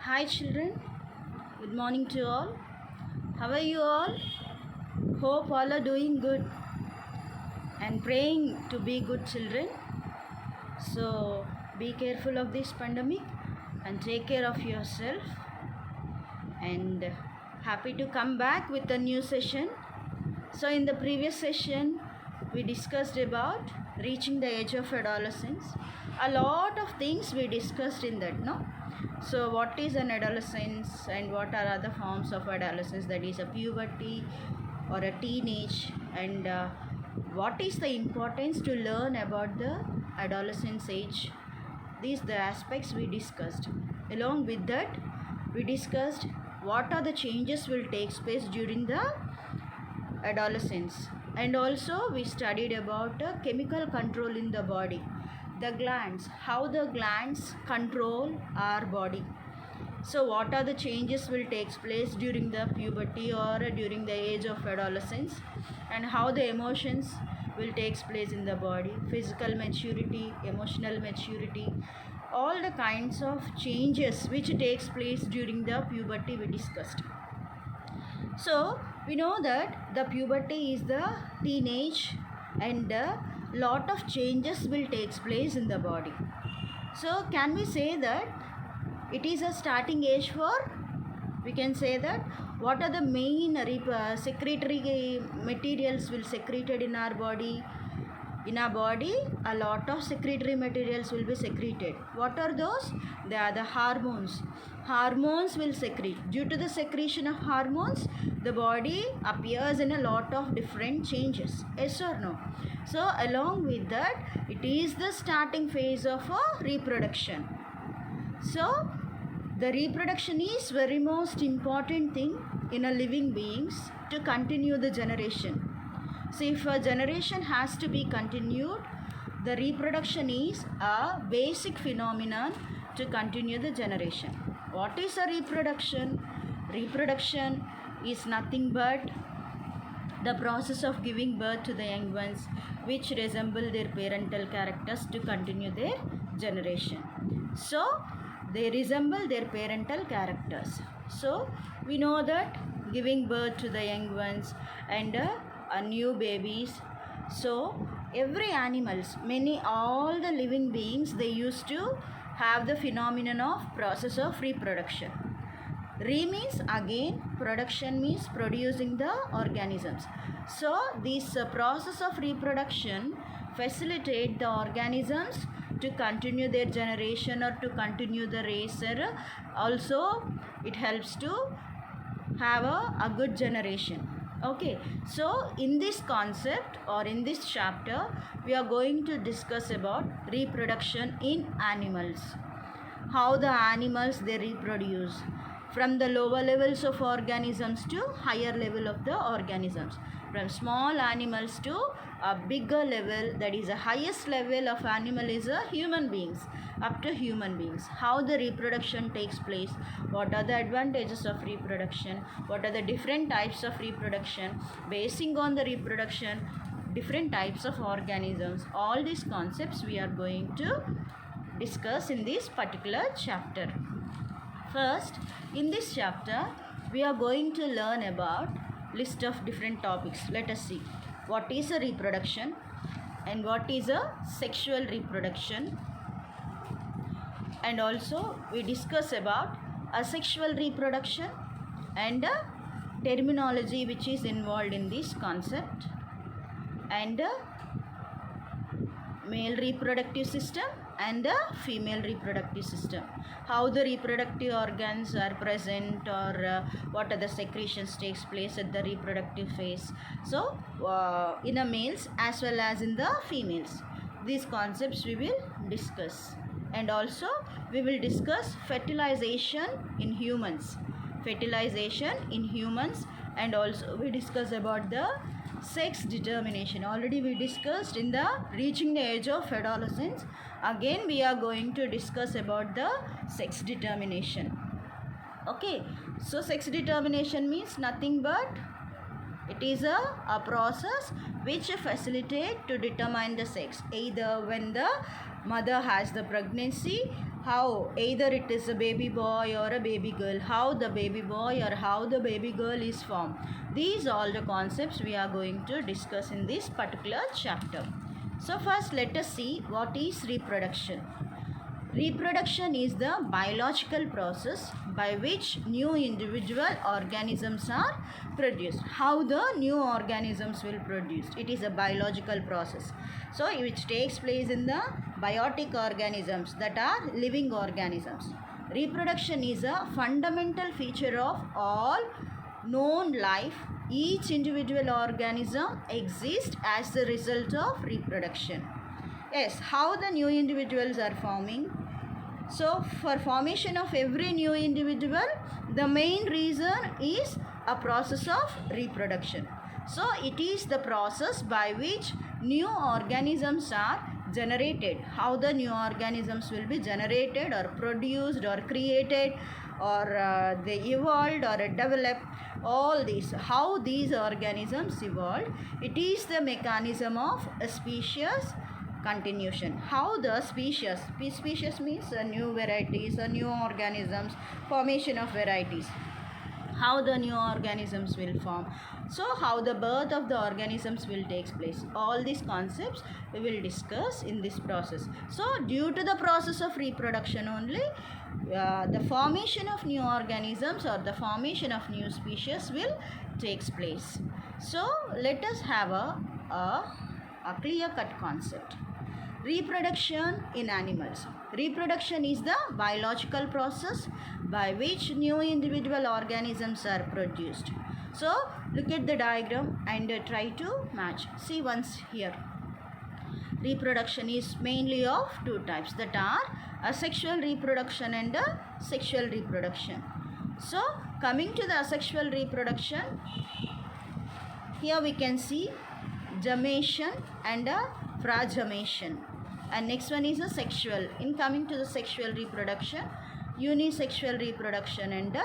Hi children, good morning to all. How are you all? Hope all are doing good and praying to be good children. So be careful of this pandemic and take care of yourself. And happy to come back with a new session. So in the previous session, we discussed about reaching the age of adolescence. A lot of things we discussed in that, no? So what is an adolescence and what are other forms of adolescence, that is a puberty or a teenage, and what is the importance to learn about the adolescence age. These the aspects we discussed. Along with that, we discussed what are the changes will take place during the adolescence, and also we studied about chemical control in the body, the glands, how the glands control our body. So what are the changes will take place during the puberty or during the age of adolescence, and how the emotions will take place in the body, physical maturity, emotional maturity, all the kinds of changes which takes place during the puberty we discussed. So we know that the puberty is the teenage, and a lot of changes will take place in the body. So can we say that it is a starting age for, we can say that what are the main secretory materials will secreted in our body. In our body, a lot of secretory materials will be secreted. What are those? They are the hormones. Hormones will secrete. Due to the secretion of hormones, the body appears in a lot of different changes. Yes or no? So along with that, it is the starting phase of a reproduction. So the reproduction is very most important thing in a living beings to continue the generation. So if a generation has to be continued, the reproduction is a basic phenomenon to continue the generation. What is a reproduction? Reproduction is nothing but the process of giving birth to the young ones which resemble their parental characters to continue their generation. So they resemble their parental characters. So we know that giving birth to the young ones and new babies. So every animals, many, all the living beings, they used to have the phenomenon of process of reproduction. Re means again, production means producing the organisms. So this process of reproduction facilitate the organisms to continue their generation or to continue the race. Also it helps to have a good generation. Okay, so in this concept or in this chapter, we are going to discuss about reproduction in animals. How the animals they reproduce, from the lower levels of organisms to higher level of the organisms, from small animals to a bigger level, that is the highest level of animal is a human beings, up to human beings. How the reproduction takes place, what are the advantages of reproduction, what are the different types of reproduction, basing on the reproduction different types of organisms. All these concepts we are going to discuss in this particular chapter. First, in this chapter, we are going to learn about list of different topics. Let us see what is a reproduction and what is a sexual reproduction, and also we discuss about asexual reproduction and a terminology which is involved in this concept, and male reproductive system and the female reproductive system, how the reproductive organs are present, or what are the secretions takes place at the reproductive phase. So in the males as well as in the females, these concepts we will discuss. And also we will discuss fertilization in humans, and also we discuss about the sex determination. Already we discussed in the reaching the age of adolescence. Again we are going to discuss about the sex determination. Okay, so sex determination means nothing but it is a process which facilitate to determine the sex, either when the mother has the pregnancy, how either it is a baby boy or a baby girl, how the baby boy or how the baby girl is formed. These all the concepts we are going to discuss in this particular chapter. So first let us see what is reproduction. Reproduction is the biological process by which new individual organisms are produced. How the new organisms will produce? It is a biological process. So which takes place in the biotic organisms, that are living organisms. Reproduction is a fundamental feature of all known life. Each individual organism exists as the result of reproduction. Yes, how the new individuals are forming? So for formation of every new individual, the main reason is a process of reproduction. So it is the process by which new organisms are generated. How the new organisms will be generated or produced or created, or they evolved or developed, all these, how these organisms evolved. It is the mechanism of a species continuation. How the species means new varieties, new organisms, formation of varieties, how the new organisms will form. So how the birth of the organisms will take place. All these concepts we will discuss in this process. So due to the process of reproduction only, the formation of new organisms or the formation of new species will takes place. So let us have a clear cut concept. Reproduction in animals. Reproduction is the biological process by which new individual organisms are produced. So look at the diagram and try to match. See once here. Reproduction is mainly of two types, that are asexual reproduction and sexual reproduction. So coming to the asexual reproduction, here we can see gemation and fragemation. And next one is a sexual. In coming to the sexual reproduction, unisexual reproduction and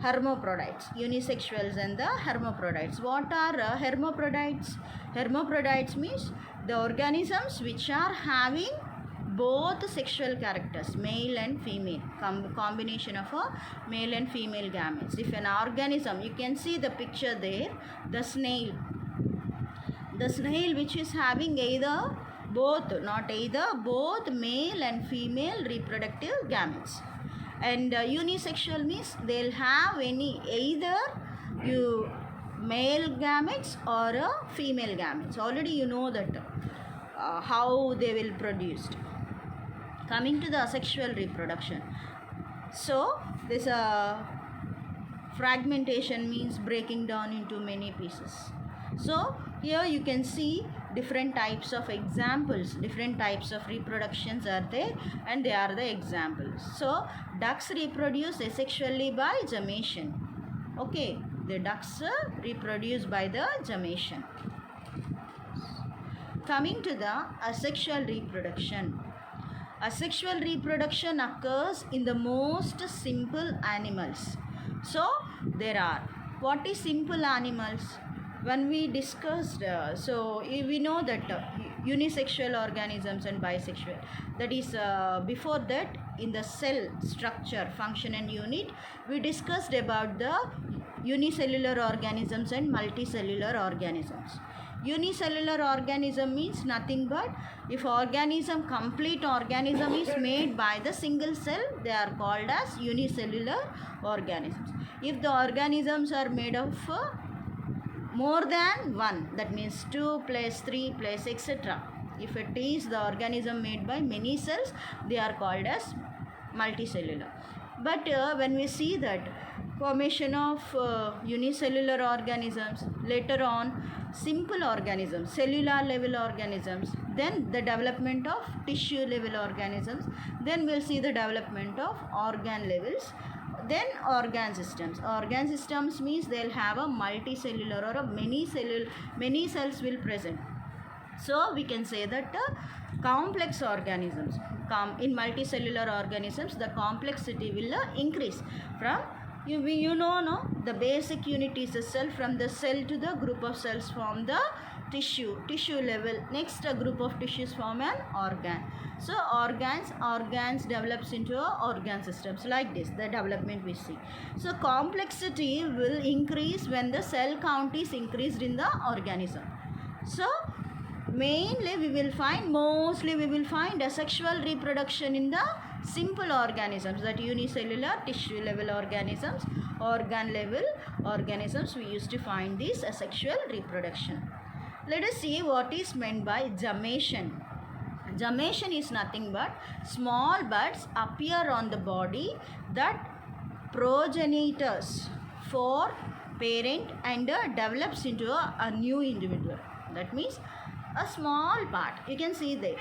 hermaphrodites. Unisexuals and the hermaphrodites. What are hermaphrodites? Hermaphrodites means the organisms which are having both sexual characters, male and female, combination of a male and female gametes. If an organism, you can see the picture there, the snail which is having either both, not either, both male and female reproductive gametes. And unisexual means they'll have either male gametes or female gametes. Already you know that how they will produced. Coming to the asexual reproduction. So this fragmentation means breaking down into many pieces. So here you can see different types of examples, different types of reproductions are there, and they are the examples. So ducks reproduce asexually by gemation. Okay, the ducks reproduce by the gemation. Coming to the asexual reproduction. Asexual reproduction occurs in the most simple animals. So there are, what is simple animals? When we discussed, so we know that unisexual organisms and bisexual, that is before that in the cell structure, function and unit, we discussed about the unicellular organisms and multicellular organisms. Unicellular organism means nothing but if complete organism is made by the single cell, they are called as unicellular organisms. If the organisms are made of more than one, that means 2 plus 3 plus etc. If it is the organism made by many cells, they are called as multicellular. But when we see that formation of unicellular organisms, later on simple organisms, cellular level organisms, then the development of tissue level organisms, then we'll see the development of organ levels, then organ systems. Organ systems means they'll have a multicellular or a many cells will present. So we can say that complex organisms, in multicellular organisms, the complexity will increase from you know, no, the basic unit is the cell. From the cell to the group of cells form the tissue level. Next, a group of tissues form an organ. So organs develops into organ systems like this, the development we see. So complexity will increase when the cell count is increased in the organism. So mostly we will find asexual reproduction in the simple organisms, that unicellular tissue level organisms, organ level organisms, we used to find this asexual reproduction. Let us see what is meant by gemation. Gemation is nothing but small buds appear on the body that progenitors for parent and develops into a new individual. That means a small part you can see there,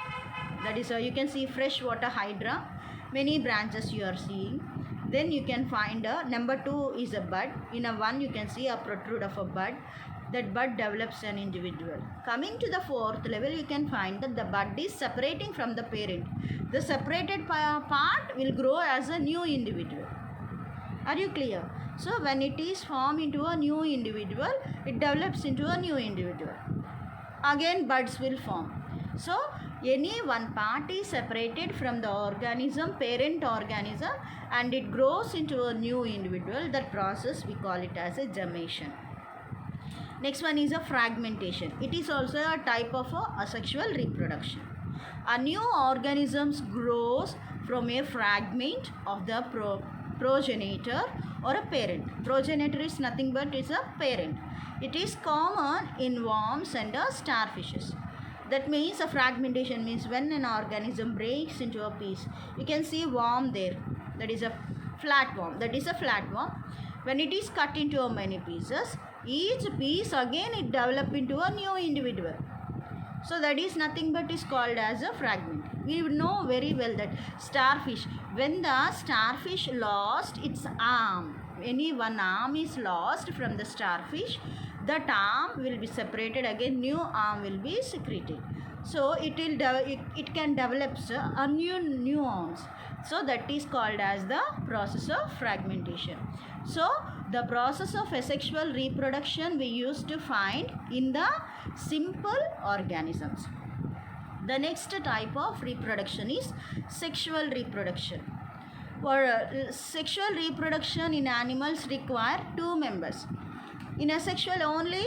that is you can see freshwater hydra, many branches you are seeing. Then you can find number 2 is a bud. In a 1 you can see a protrude of a bud. That bud develops an individual. Coming to the 4th level, you can find that the bud is separating from the parent. The separated part will grow as a new individual. Are you clear? So when it is formed into a new individual, it develops into a new individual. Again buds will form. So any one part is separated from the organism, parent organism, and it grows into a new individual. That process we call it as a gemation. Next one is a fragmentation. It is also a type of asexual reproduction. A new organism grows from a fragment of the progenitor or a parent. Progenitor is nothing but is a parent. It is common in worms and starfishes. That means a fragmentation means when an organism breaks into a piece. You can see worm there. That is a flatworm. When it is cut into many pieces, each piece again it develops into a new individual. So that is nothing but is called as a fragment. We know very well that starfish, when the starfish lost its arm, any one arm is lost from the starfish, that arm will be separated, again new arm will be secreted. So it can develop a new arms. So that is called as the process of fragmentation. So the process of asexual reproduction we used to find in the simple organisms. The next type of reproduction is sexual reproduction. For sexual reproduction in animals require 2 members. In asexual only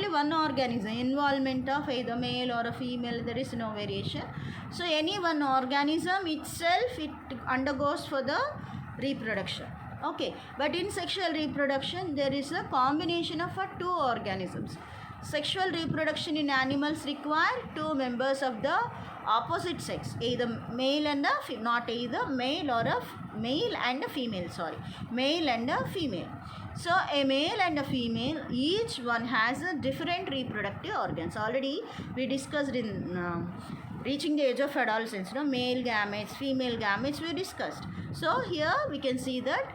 one organism, involvement of either male or a female, there is no variation. So any one organism itself, it undergoes for the reproduction. Okay, but in sexual reproduction there is a combination of 2 organisms. Sexual reproduction in animals require 2 members of the opposite sex, either male and a not either male or a male and a female, male and a female. So a male and a female, each one has a different reproductive organs. Already we discussed in reaching the age of adolescence, male gametes, female gametes we discussed. So here we can see that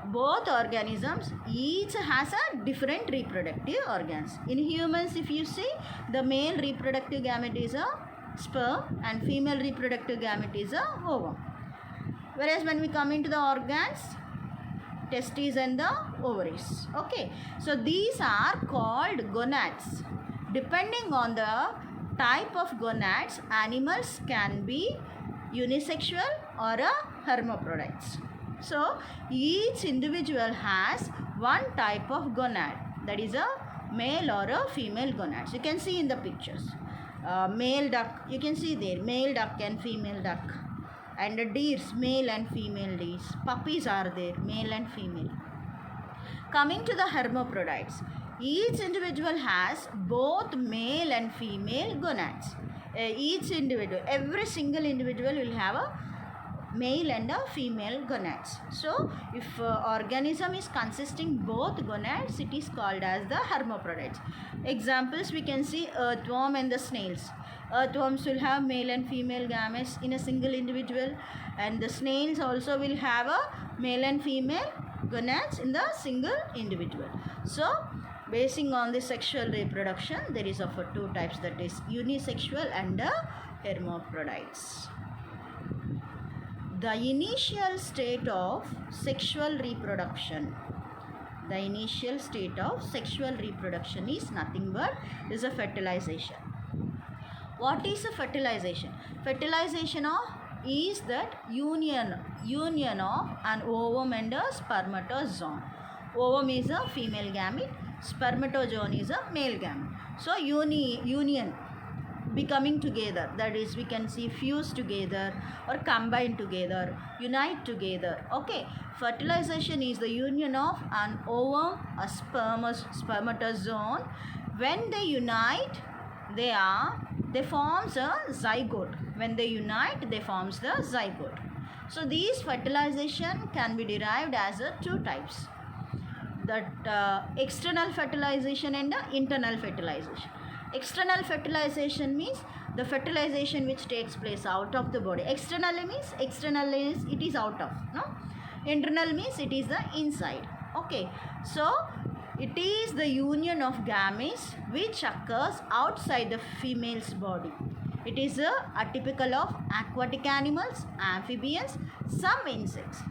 both organisms each has a different reproductive organs. In humans, if you see, the male reproductive gamete is a sperm and female reproductive gamete is a ovum. Whereas when we come into the organs, testes and the ovaries. Okay, so these are called gonads. Depending on the type of gonads, animals can be unisexual or a hermaphrodites. So each individual has one type of gonad, that is a male or a female gonads. You can see in the pictures. Male duck, you can see there, male duck and female duck. And deers, male and female deers. Puppies are there, male and female. Coming to the hermaphrodites, each individual has both male and female gonads. Each individual, every single individual will have a male and a female gonads. So if organism is consisting both gonads, it is called as the hermaphrodites. Examples we can see earthworm and the snails. Earthworms will have male and female gametes in a single individual, and the snails also will have a male and female gonads in the single individual. So basing on the sexual reproduction, there is of 2 types, that is unisexual and hermaphrodites. The initial state of sexual reproduction. The initial state of sexual reproduction is nothing but is a fertilization. What is a fertilization? Fertilization is that union of an ovum and a spermatozoon. Ovum is a female gamete, spermatozoon is a male gamete. So union, becoming together, that is we can see fuse together or combine together, unite together. Okay, fertilization is the union of an ovum, a spermatozoon. When they unite, they forms a zygote. When they unite, they forms the zygote. So these fertilization can be derived as two types, that external fertilization and internal fertilization. External fertilization means the fertilization which takes place out of the body. External means it is out of, no? Internal means it is the inside. Okay, so it is the union of gametes which occurs outside the female's body. It is atypical of aquatic animals, amphibians, some insects.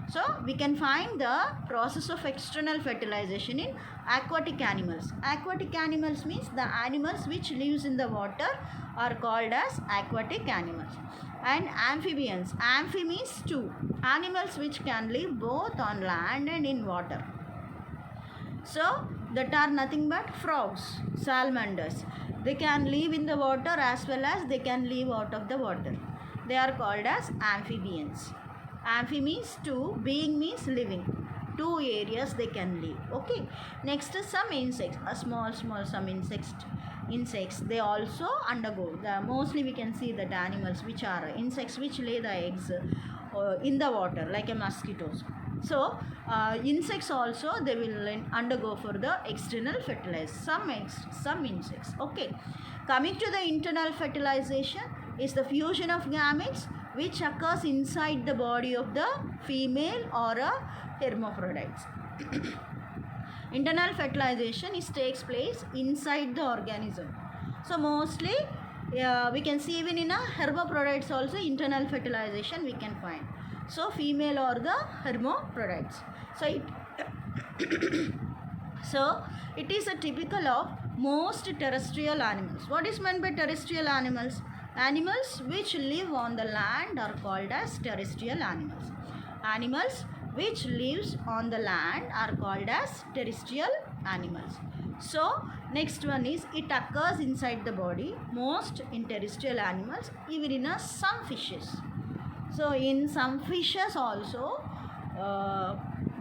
So we can find the process of external fertilization in aquatic animals. Aquatic animals means the animals which lives in the water are called as aquatic animals. And amphibians, amphi means two, animals which can live both on land and in water. So that are nothing but frogs, salamanders. They can live in the water as well as they can live out of the water. They are called as amphibians. Amphi means two, being means living. Two areas they can live. Okay. Next is some insects, small some insects. They also undergo. Mostly we can see that animals which are insects which lay the eggs in the water, like a mosquitoes. So insects also they will undergo for the external fertilization. Some insects. Okay. Coming to the internal fertilization is the fusion of gametes which occurs inside the body of the female or a hermaphrodites. Internal fertilization takes place inside the organism. So mostly we can see even in a hermaphrodites also internal fertilization we can find. So female or the hermaphrodites. So it is a typical of most terrestrial animals. What is meant by terrestrial animals? Animals which live on the land are called as terrestrial animals. Animals which lives on the land are called as terrestrial animals. So next one is it occurs inside the body, most in terrestrial animals, even in some fishes. So in some fishes also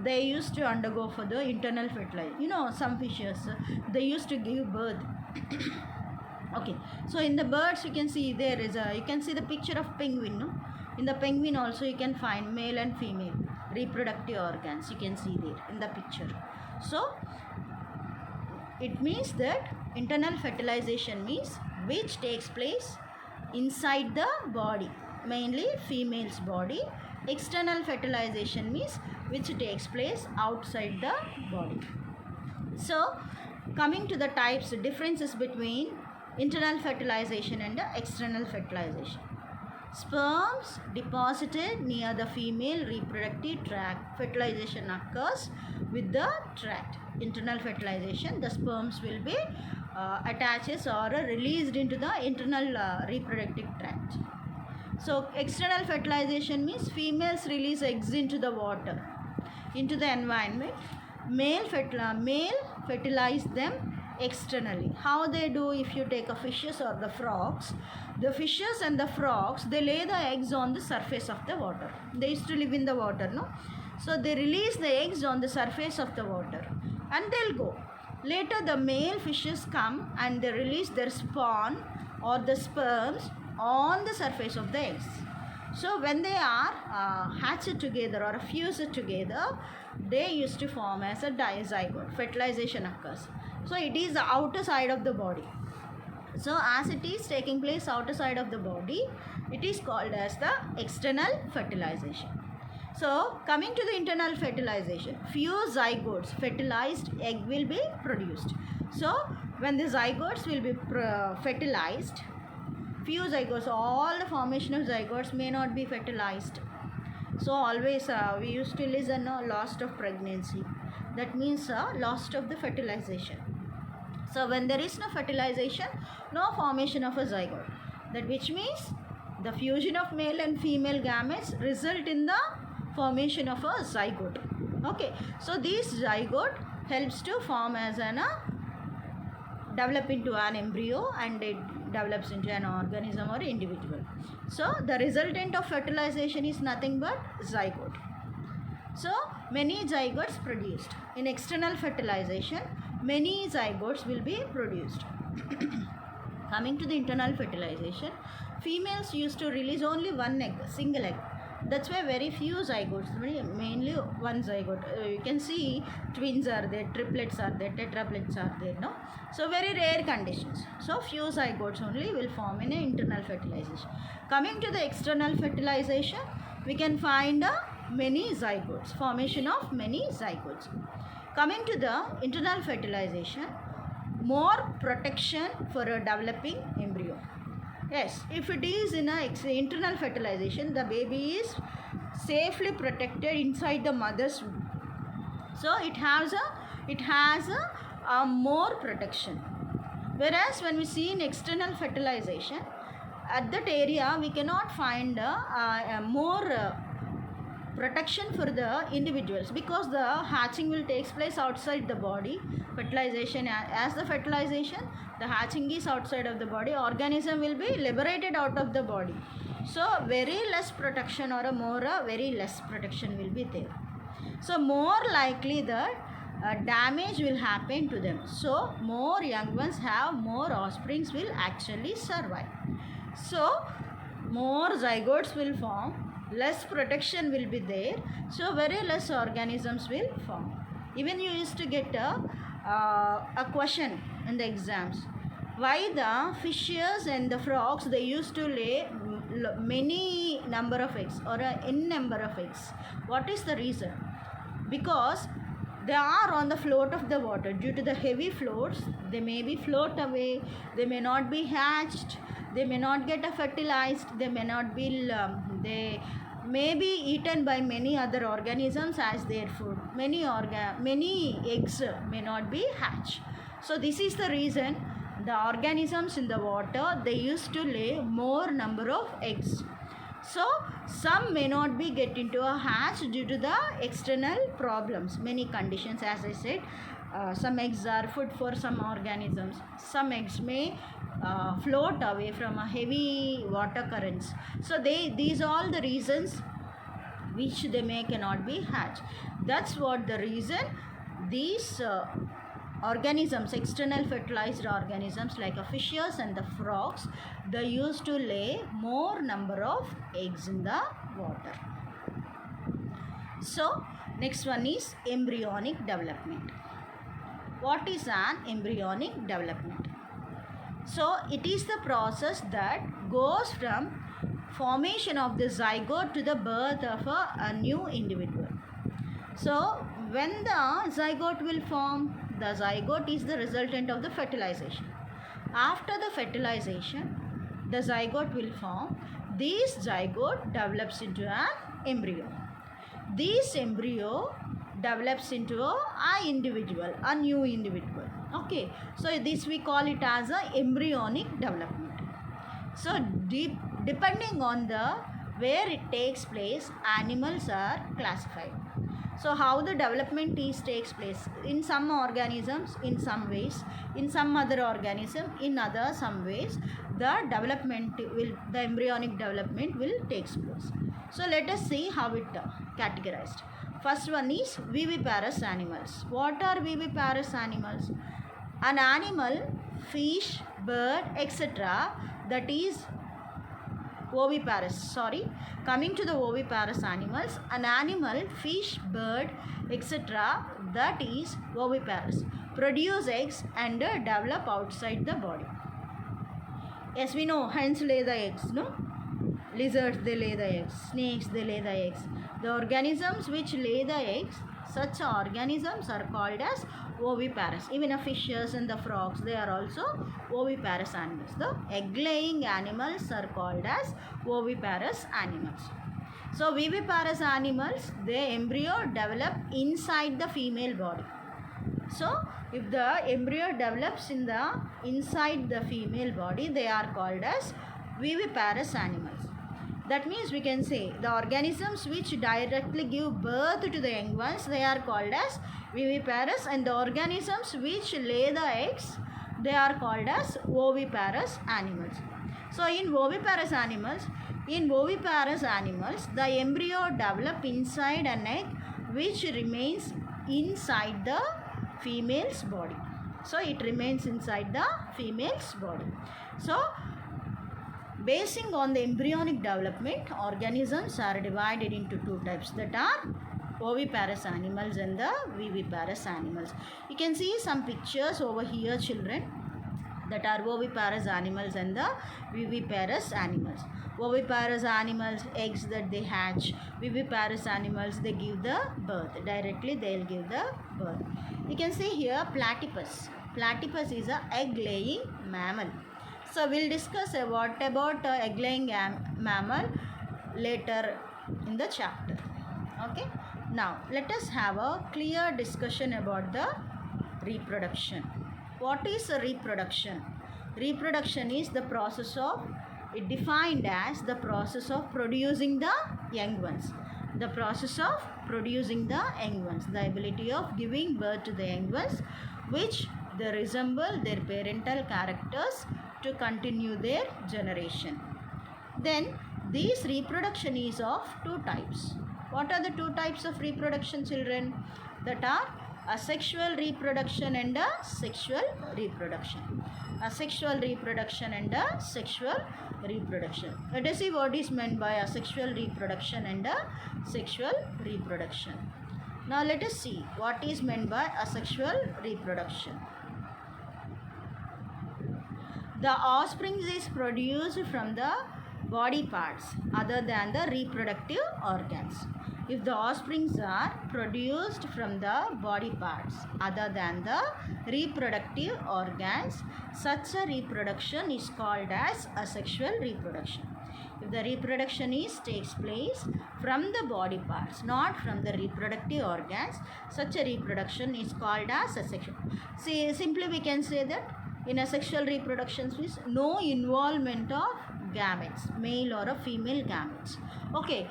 they used to undergo for the internal fertilization. Some fishes they used to give birth. Okay, so in the birds you can see you can see the picture of penguin, no? In the penguin also you can find male and female reproductive organs, you can see there in the picture. So it means that internal fertilization means which takes place inside the body, mainly female's body. External fertilization means which takes place outside the body. So coming to the types, differences between internal fertilization and external fertilization. Sperms deposited near the female reproductive tract. Fertilization occurs with the tract. Internal fertilization, the sperms will be attached or released into the internal reproductive tract. So external fertilization means females release eggs into the water, into the environment. Male fertilize them externally. How they do? If you take a fishes or the frogs and the frogs, they lay the eggs on the surface of the water. They used to live in the water, no? So they release the eggs on the surface of the water and they'll go. Later the male fishes come and they release their spawn or the sperms on the surface of the eggs. So when they are hatched together or fused together, they used to form as a dizygote. Fertilization occurs. So it is the outer side of the body. So as it is taking place outer side of the body, it is called as the external fertilization. So coming to the internal fertilization, few zygotes, fertilized egg will be produced. So when the zygotes will be fertilized, few zygotes, all the formation of zygotes may not be fertilized. So always we used to listen loss of pregnancy. That means loss of the fertilization. So when there is no fertilization, no formation of a zygote. That which means the fusion of male and female gametes result in the formation of a zygote. Okay, so this zygote helps to form as an develop into an embryo, and it develops into an organism or individual. So the resultant of fertilization is nothing but zygote. So many zygotes produced. In external fertilization, many zygotes will be produced. Coming to the internal fertilization, females used to release only one egg, single egg. That's why very few zygotes, mainly one zygote. You can see twins are there, triplets are there, tetraplets are there, no? So very rare conditions. So few zygotes only will form in internal fertilization. Coming to the external fertilization, we can find many zygotes, formation of many zygotes. Coming to the internal fertilization, more protection for a developing embryo. Yes, if it is in a internal fertilization, the baby is safely protected inside the mother's womb. So it has a more protection. Whereas when we see in external fertilization, at that area we cannot find a more protection for the individuals, because the hatching will take place outside the body. Fertilization, as the fertilization, the hatching is outside of the body, organism will be liberated out of the body. So very less protection, or very less protection will be there. So more likely that damage will happen to them. So more young ones have more offsprings will actually survive. So more zygotes will form, less protection will be there, so very less organisms will form. Even you used to get a question in the exams, why the fishes and the frogs, they used to lay many number of eggs, or n number of eggs. What is the reason? Because they are on the float of the water. Due to the heavy floats, they may be float away, they may not be hatched, they may not get fertilized, they may not be they may be eaten by many other organisms as their food. Many eggs may not be hatched. So this is the reason the organisms in the water, they used to lay more number of eggs. So some may not be get into a hatch due to the external problems, many conditions. As I said, some eggs are food for some organisms, some eggs may float away from a heavy water currents. So these all the reasons which they may cannot be hatched. That's what the reason these organisms, external fertilized organisms like fishes and the frogs, they used to lay more number of eggs in the water. So next one is embryonic development. What is an embryonic development? So it is the process that goes from formation of the zygote to the birth of a new individual. So when the zygote will form, the zygote is the resultant of the fertilization. After the fertilization, the zygote will form. This zygote develops into an embryo. This embryo develops into a individual, a new individual. Okay, so this we call it as a embryonic development. So depending on the where it takes place, animals are classified. So how the development takes place? In some organisms in some ways, in some other organism in other some ways, the embryonic development will take place. So let us see how it categorized. First one is viviparous animals. What are viviparous animals? An animal, fish, bird, etc. that is oviparous. Coming to the oviparous animals, an animal, fish, bird, etc. that is oviparous, produce eggs and develop outside the body. Yes, we know hens lay the eggs, no? Lizards, they lay the eggs. Snakes, they lay the eggs. The organisms which lay the eggs, such organisms are called as oviparous. Even the fishes and the frogs, they are also oviparous animals. The egg laying animals are called as oviparous animals. So viviparous animals, their embryo develop inside the female body. So if the embryo develops inside the female body, they are called as viviparous animals. That means we can say the organisms which directly give birth to the young ones, they are called as viviparous, and the organisms which lay the eggs, they are called as oviparous animals. So in oviparous animals, the embryo develop inside an egg which remains inside the female's body. So it remains inside the female's body. So basing on the embryonic development, organisms are divided into two types, that are oviparous animals and the viviparous animals. You can see some pictures over here, children, that are oviparous animals and the viviparous animals. Oviparous animals, eggs that they hatch. Viviparous animals, they give the birth. Directly they will give the birth. You can see here platypus. Platypus is a egg-laying mammal. So we'll discuss what about egg-laying mammal later in the chapter. Okay. Now let us have a clear discussion about the reproduction. What is reproduction? Reproduction is the process of, it defined as the process of producing the young ones. The process of producing the young ones, the ability of giving birth to the young ones which they resemble their parental characters to continue their generation. Then this reproduction is of two types. What are the two types of reproduction, children? That are asexual reproduction and a sexual reproduction. Asexual reproduction and a sexual reproduction. Let us see what is meant by asexual reproduction and a sexual reproduction. Now let us see what is meant by asexual reproduction. The offspring is produced from the body parts other than the reproductive organs. If the offsprings are produced from the body parts other than the reproductive organs, such a reproduction is called as asexual reproduction. If the reproduction takes place from the body parts, not from the reproductive organs, such a reproduction is called as asexual. See, simply we can say that in asexual reproduction is no involvement of gametes, male or a female gametes. Okay,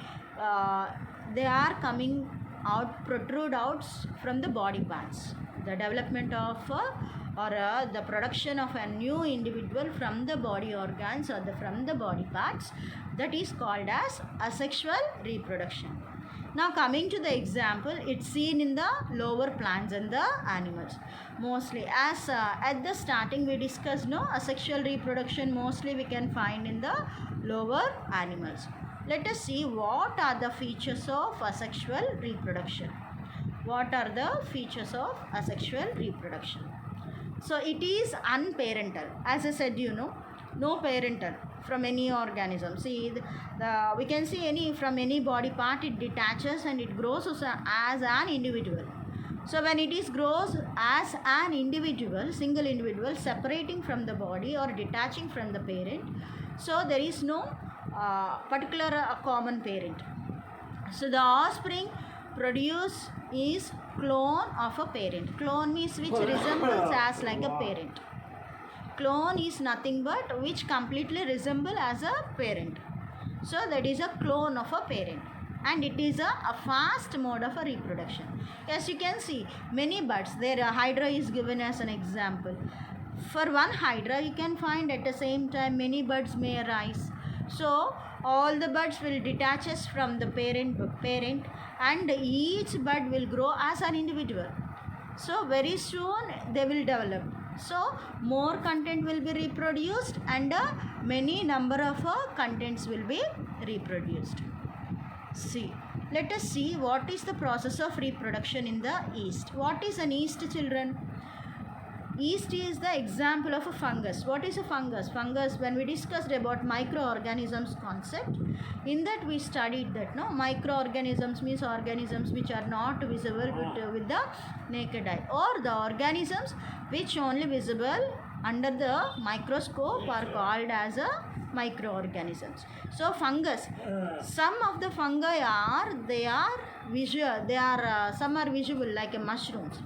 they are coming out, protrude out from the body parts. The development of the production of a new individual from the body organs or from the body parts, that is called as asexual reproduction. Now coming to the example, it's seen in the lower plants and the animals. Mostly as at the starting we discussed, no, asexual reproduction mostly we can find in the lower animals. Let us see what are the features of asexual reproduction. What are the features of asexual reproduction? So it is unparental. As I said, no parental from any organism. See, we can see from any body part it detaches and it grows as an individual. So when it grows as an individual, single individual, separating from the body or detaching from the parent, so there is no particular common parent. So the offspring produced is clone of a parent. Clone means which resembles as like a parent. Clone is nothing but which completely resemble as a parent. So that is a clone of a parent, and it is a fast mode of a reproduction. As you can see, many birds, their hydra is given as an example. For one hydra, you can find at the same time many birds may arise. So all the birds will detach from the parent, and each bird will grow as an individual. So very soon they will develop. So more content will be reproduced, and many number of contents will be reproduced. See, let us see what is the process of reproduction in the yeast. What is an yeast, children? Yeast is the example of a fungus. What is a fungus? Fungus, when we discussed about microorganisms concept, in that we studied that microorganisms means organisms which are not visible with the naked eye, or the organisms which only visible under the microscope are called as a microorganisms. So fungus, some of the fungi are visual, some are visible like a mushrooms,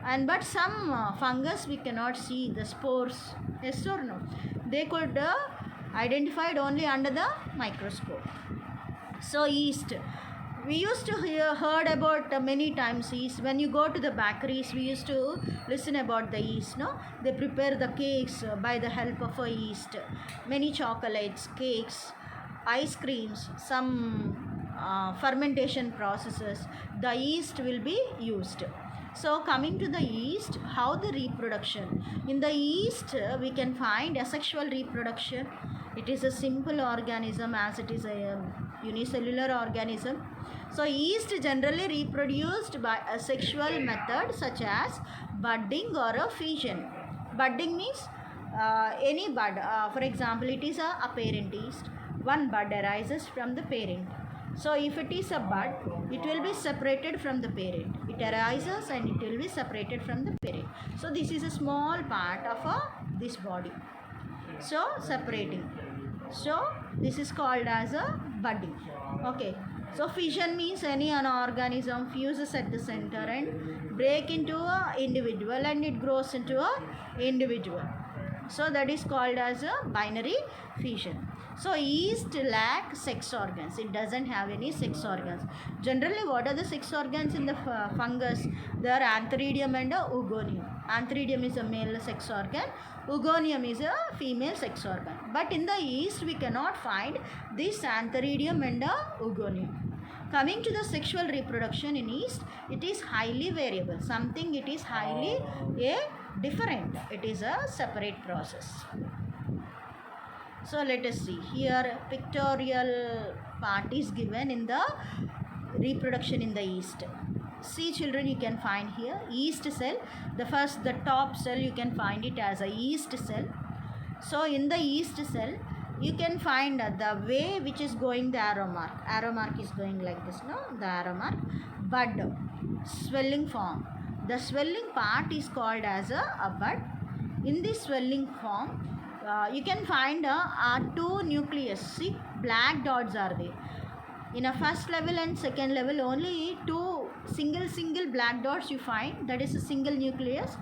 and but some fungus we cannot see the spores. Yes or no? They could identified only under the microscope. So yeast, we used to heard about many times yeast. When you go to the bakeries, we used to listen about the yeast. No, they prepare the cakes by the help of a yeast. Many chocolates, cakes, ice creams, some fermentation processes, the yeast will be used. So coming to the yeast, how the reproduction in the yeast, we can find asexual reproduction. It is a simple organism as it is a unicellular organism. So yeast generally reproduced by a sexual method such as budding or a fission. Budding means any bud. For example, it is a parent yeast. One bud arises from the parent. So if it is a bud, it will be separated from the parent. It arises and it will be separated from the parent. So this is a small part of this body. So separating. So this is called as a budding. Okay. So fission means any an organism fuses at the center and break into a individual and it grows into a individual. So that is called as a binary fission. So yeast lack sex organs. It doesn't have any sex organs. Generally, what are the sex organs in the fungus? They are antheridium and oogonium. Antheridium is a male sex organ. Oogonium is a female sex organ. But in the yeast, we cannot find this antheridium and oogonium. Coming to the sexual reproduction in yeast, it is highly variable. Something it is highly different. It is a separate process. So let us see here, pictorial part is given in the reproduction in the yeast. See children, you can find here yeast cell. The top cell you can find it as a yeast cell. So in the yeast cell you can find the way which is going the arrow mark. Arrow mark is going like this, no? The arrow mark. Bud, swelling form. The swelling part is called as a bud. In this swelling form, you can find two nucleus. See, black dots are there. In a first level and second level, only two single black dots you find. That is a single nucleus.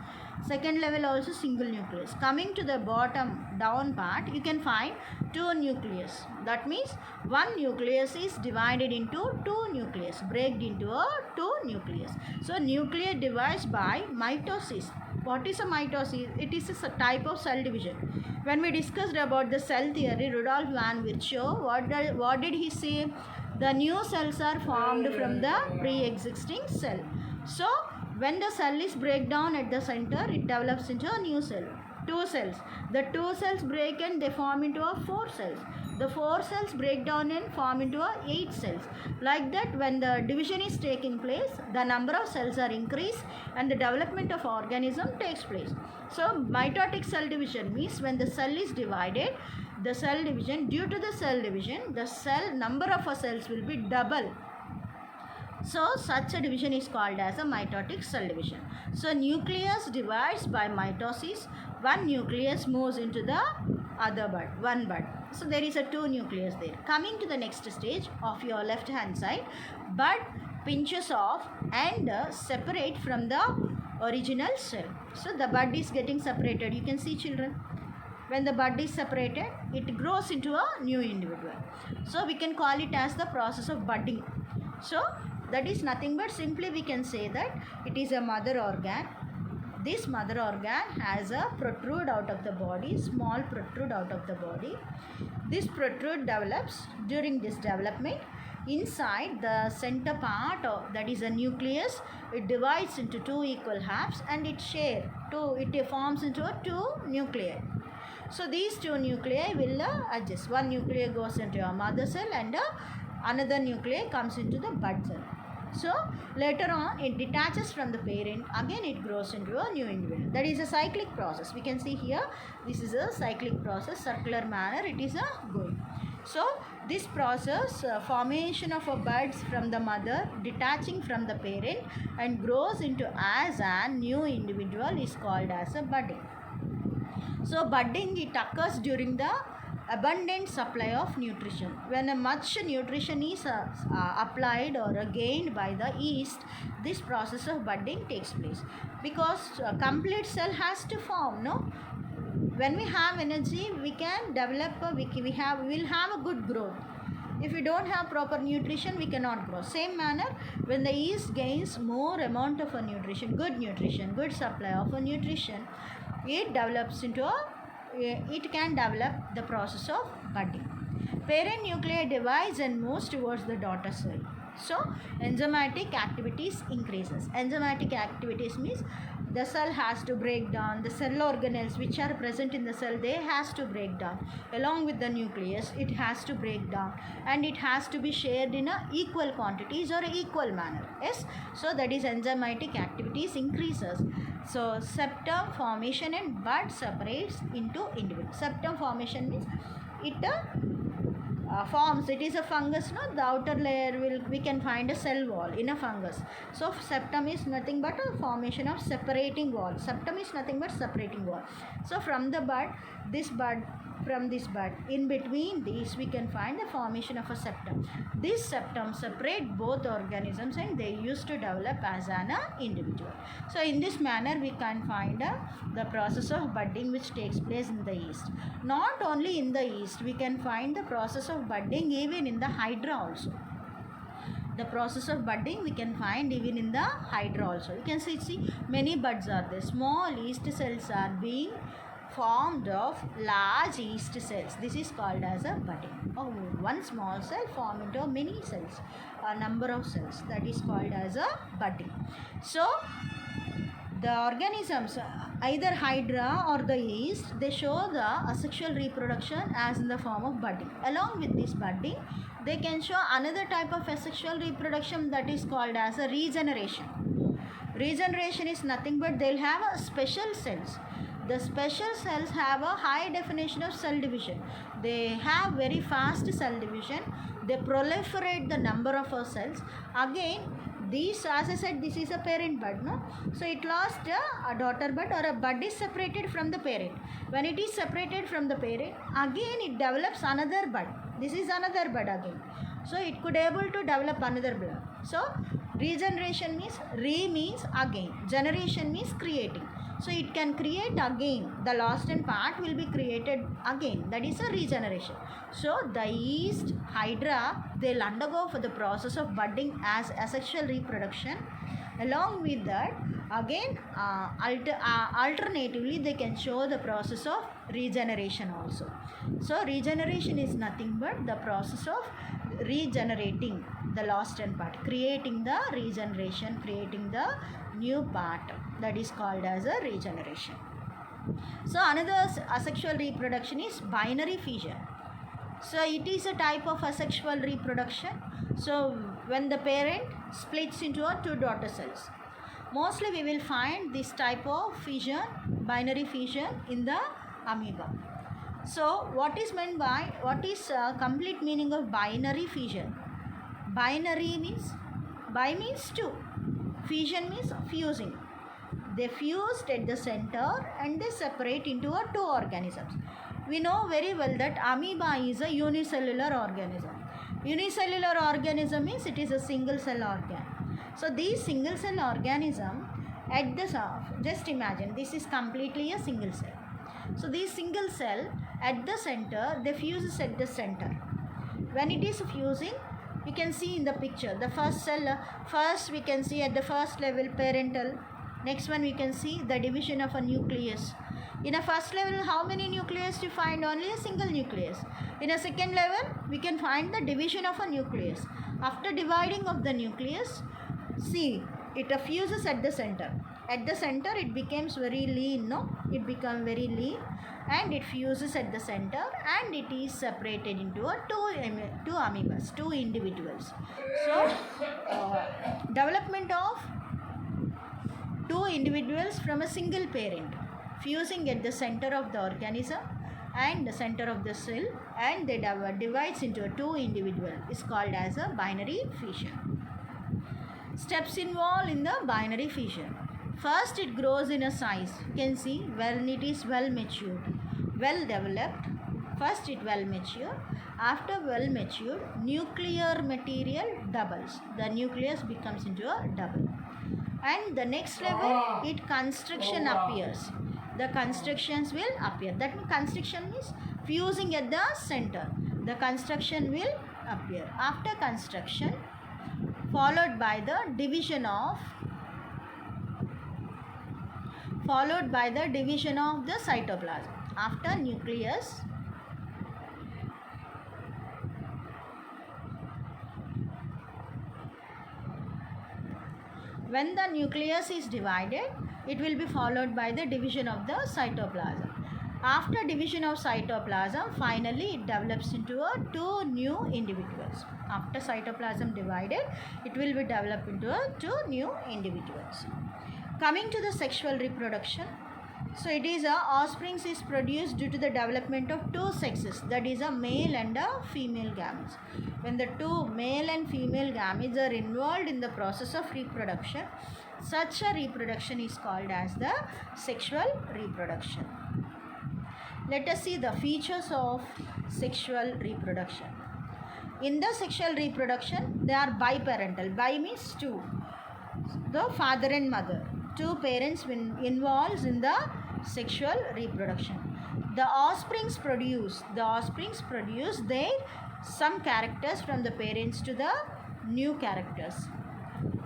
Second level also single nucleus. Coming to the bottom down part, you can find two nucleus. That means one nucleus is divided into two nucleus, breaked into a two nucleus. So nucleus divides by mitosis. What is a mitosis? It is a type of cell division. When we discussed about the cell theory, Rudolf van Virchow, what did he say? The new cells are formed from the pre-existing cell. So when the cell is break down at the center, it develops into a new cell. Two cells. The two cells break and they form into a four cells. The four cells break down and form into a 8 cells. Like that, when the division is taking place, the number of cells are increased and the development of organism takes place. So mitotic cell division means when the cell is divided, the cell division, due to the cell division, the cell number of cells will be double. So such a division is called as a mitotic cell division. So nucleus divides by mitosis. One nucleus moves into the other bud, one bud. So there is a two nucleus there. Coming to the next stage of your left hand side, bud pinches off and separate from the original cell. So the bud is getting separated. You can see children. When the bud is separated, it grows into a new individual. So we can call it as the process of budding. So that is nothing but simply we can say that it is a mother organ. This mother organ has a protrude out of the body, small protrude out of the body. This protrude develops. During this development, inside the center part of that is a nucleus, it divides into two equal halves and it forms into a two nuclei. So these two nuclei will adjust. One nuclei goes into a mother cell and another nuclei comes into the bud cell. So later on it detaches from the parent, again it grows into a new individual. That is a cyclic process. We can see here this is a cyclic process, circular manner it is going. So this process, formation of a buds from the mother, detaching from the parent and grows into as a new individual is called as a budding. So budding, it occurs during the abundant supply of nutrition. When a much nutrition is applied or gained by the yeast, this process of budding takes place, because complete cell has to form, no? When we have energy, we can develop we will have a good growth. If we don't have proper nutrition, we cannot grow. Same manner, when the yeast gains more amount of a nutrition, good supply of a nutrition, it develops into it can develop the process of budding. Parent nuclei divides and moves towards the daughter cell. So enzymatic activities increases. Enzymatic activities means the cell has to break down, the cell organelles which are present in the cell, they has to break down along with the nucleus. It has to break down, and it has to be shared in a equal quantities or equal manner. Yes, so that is enzymatic activities increases. So septum formation and bud separates into individual. Septum formation means it forms, it is a fungus, no? The outer layer we can find a cell wall in a fungus. So septum is nothing but a formation of separating wall. Septum is nothing but separating wall. So from the bud, from this bud, in between these we can find the formation of a septum. This septum separate both organisms, and they used to develop as an individual. So in this manner we can find the process of budding which takes place in the yeast. Not only in the yeast, we can find the process of budding even in the hydra also. The process of budding we can find even in the hydra also. You can see many buds are there. Small yeast cells are being formed of large yeast cells. This is called as a budding. One small cell formed into many cells, a number of cells. That is called as a budding. So the organisms, either hydra or the yeast, they show the asexual reproduction as in the form of budding. Along with this budding, they can show another type of asexual reproduction, that is called as a regeneration. Regeneration is nothing but they'll have a special cells. The special cells have a high definition of cell division. They have very fast cell division. They proliferate the number of our cells. Again, these, as I said, this is a parent bud, no? So it lost a daughter bud, or a bud is separated from the parent. When it is separated from the parent, again it develops another bud. This is another bud again. So it could able to develop another bud. So regeneration means means again. Generation means creating. So it can create again. The lost part will be created again. That is a regeneration. So the yeast, hydra, they'll undergo for the process of budding as asexual reproduction. Along with that, again, alternatively, they can show the process of regeneration also. So regeneration is nothing but the process of regenerating the lost part, creating the regeneration, creating the new part. That is called as a regeneration. So another asexual reproduction is binary fission. So it is a type of asexual reproduction. So when the parent splits into two daughter cells, mostly we will find this type of fission, binary fission, in the amoeba. So what is meant by, what is complete meaning of binary fission? Binary means, bi means two, fission means fusing. They fused at the center and they separate into two organisms. We know very well that amoeba is a unicellular organism. Unicellular organism means it is a single cell organ. So these single cell organism, at the just imagine this is completely a single cell. So this single cell at the center, they fuses at the center. When it is fusing, you can see in the picture the first cell, first we can see at the first level parental. Next one we can see the division of a nucleus. In a first level, how many nucleus you find? Only a single nucleus. In a second level, we can find the division of a nucleus. After dividing of the nucleus, see, it fuses at the center. At the center, it becomes very lean, no? It becomes very lean, and it fuses at the center, and it is separated into two amoebas, two individuals. So, development of two individuals from a single parent, fusing at the center of the organism and the center of the cell, and they divides into two individuals, is called as a binary fission. Steps involved in the binary fission. First, it grows in a size. You can see when it is well matured, well developed, First it well mature. After well matured, nuclear material doubles. The nucleus becomes into a double. And the next level, it constriction appears. The constrictions will appear. That means constriction means fusing at the center. The constriction will appear. After constriction, followed by the division of the cytoplasm. After nucleus, when the nucleus is divided, it will be followed by the division of the cytoplasm. After division of cytoplasm, finally it develops into two new individuals. After cytoplasm divided, it will be developed into two new individuals. Coming to the sexual reproduction, so it is offspring is produced due to the development of two sexes, that is a male and a female gametes. When the two male and female gametes are involved in the process of reproduction, such a reproduction is called as the sexual reproduction. Let us see the features of sexual reproduction. In the sexual reproduction, they are biparental. Bi means two. The father and mother. Two parents involved in the sexual reproduction. The offsprings produce their some characters from the parents to the new characters.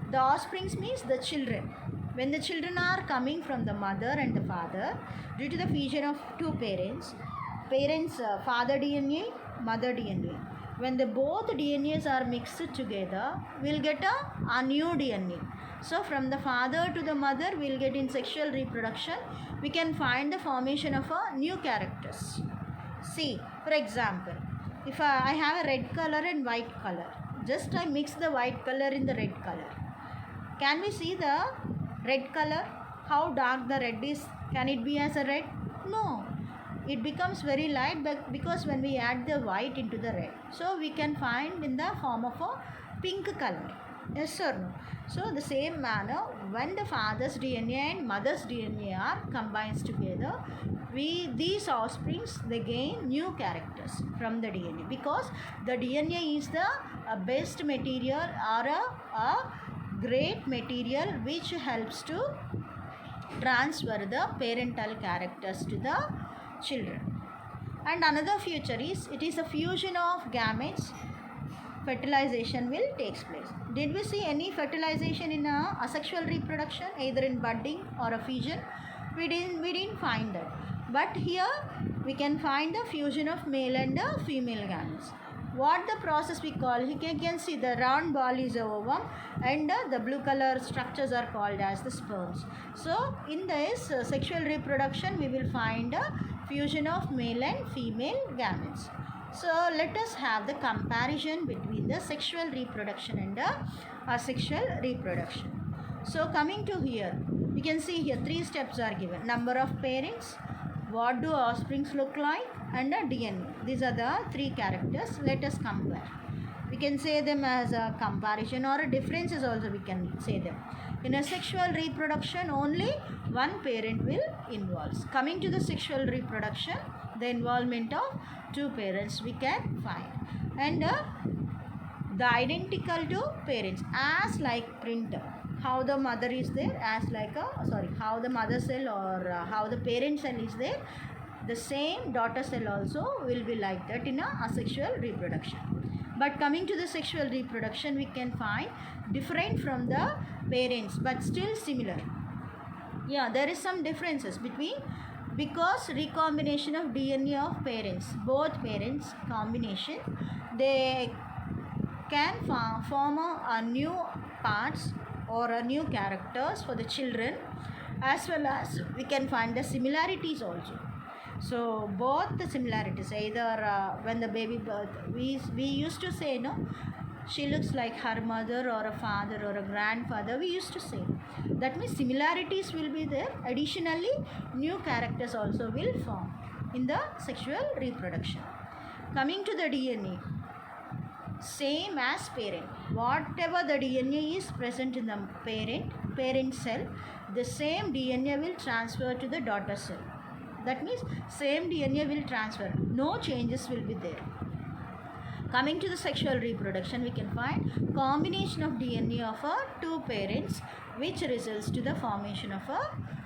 The offsprings means the children. When the children are coming from the mother and the father, due to the fusion of two parents, father DNA, mother DNA. When the both DNAs are mixed together, we'll get a new DNA. So from the father to the mother, we'll get in sexual reproduction, we can find the formation of a new characters. See, for example, if I have a red color and white color, just I mix the white color in the red color. Can we see the red color? How dark the red is? Can it be as a red? No. It becomes very light because when we add the white into the red. So we can find in the form of a pink color. Yes or no? So the same manner, when the father's DNA and mother's DNA are combined together, these offsprings, they gain new characters from the DNA, because the DNA is the best material or a great material which helps to transfer the parental characters to the children. And another feature is, it is a fusion of gametes. Fertilization will take place. Did we see any fertilization in asexual reproduction, either in budding or a fusion? We didn't find that. But here we can find the fusion of male and female gametes. What the process we call, you can see the round ball is a ovum and the blue color structures are called as the sperms. So in this sexual reproduction, we will find a fusion of male and female gametes. So let us have the comparison between the sexual reproduction and asexual reproduction. So coming to here, you can see here 3 steps are given. Number of parents, what do offsprings look like, and a DNA. These are the 3 characters. Let us compare. We can say them as a comparison or a differences also we can say them. In a sexual reproduction, only one parent will involve. Coming to the sexual reproduction, the involvement of 2 parents we can find. And the identical to parents, as like printer. How the mother is there, as like how the mother cell or how the parent cell is there, the same daughter cell also will be like that in a asexual reproduction. But coming to the sexual reproduction, we can find different from the parents but still similar. Yeah, there is some differences between, because recombination of DNA of parents, both parents combination, they can form a new parts or a new characters for the children, as well as we can find the similarities also. So both the similarities, either when the baby birth, we used to say, no, she looks like her mother or a father or a grandfather, we used to say. That means similarities will be there. Additionally, new characters also will form in the sexual reproduction. Coming to the DNA, same as parent. Whatever the DNA is present in the parent cell, the same DNA will transfer to the daughter cell. That means same DNA will transfer. No changes will be there. Coming to the sexual reproduction, we can find combination of DNA of two parents, which results to the formation of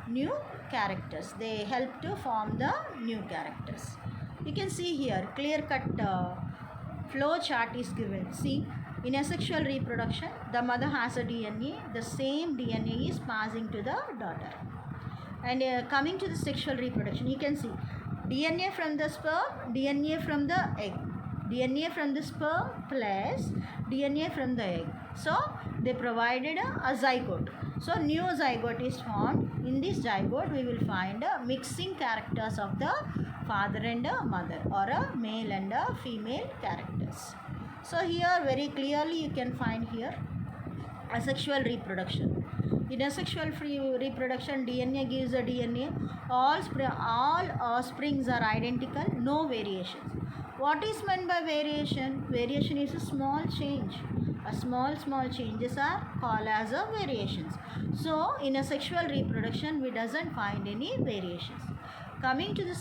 new characters. They help to form the new characters. You can see here clear-cut flow chart is given. See, in asexual reproduction, the mother has a DNA. The same DNA is passing to the daughter. And coming to the sexual reproduction, you can see DNA from the sperm, DNA from the egg. DNA from the sperm plus DNA from the egg. So they provided a zygote. So new zygote is formed. In this zygote we will find mixing characters of the father and mother, or a male and female characters. So here very clearly you can find here asexual reproduction. In asexual reproduction, DNA gives a DNA. All offsprings are identical, no variations. What is meant by variation? Variation is a small change. A small changes are called as a variations. So in a sexual reproduction, we doesn't find any variations. Coming to the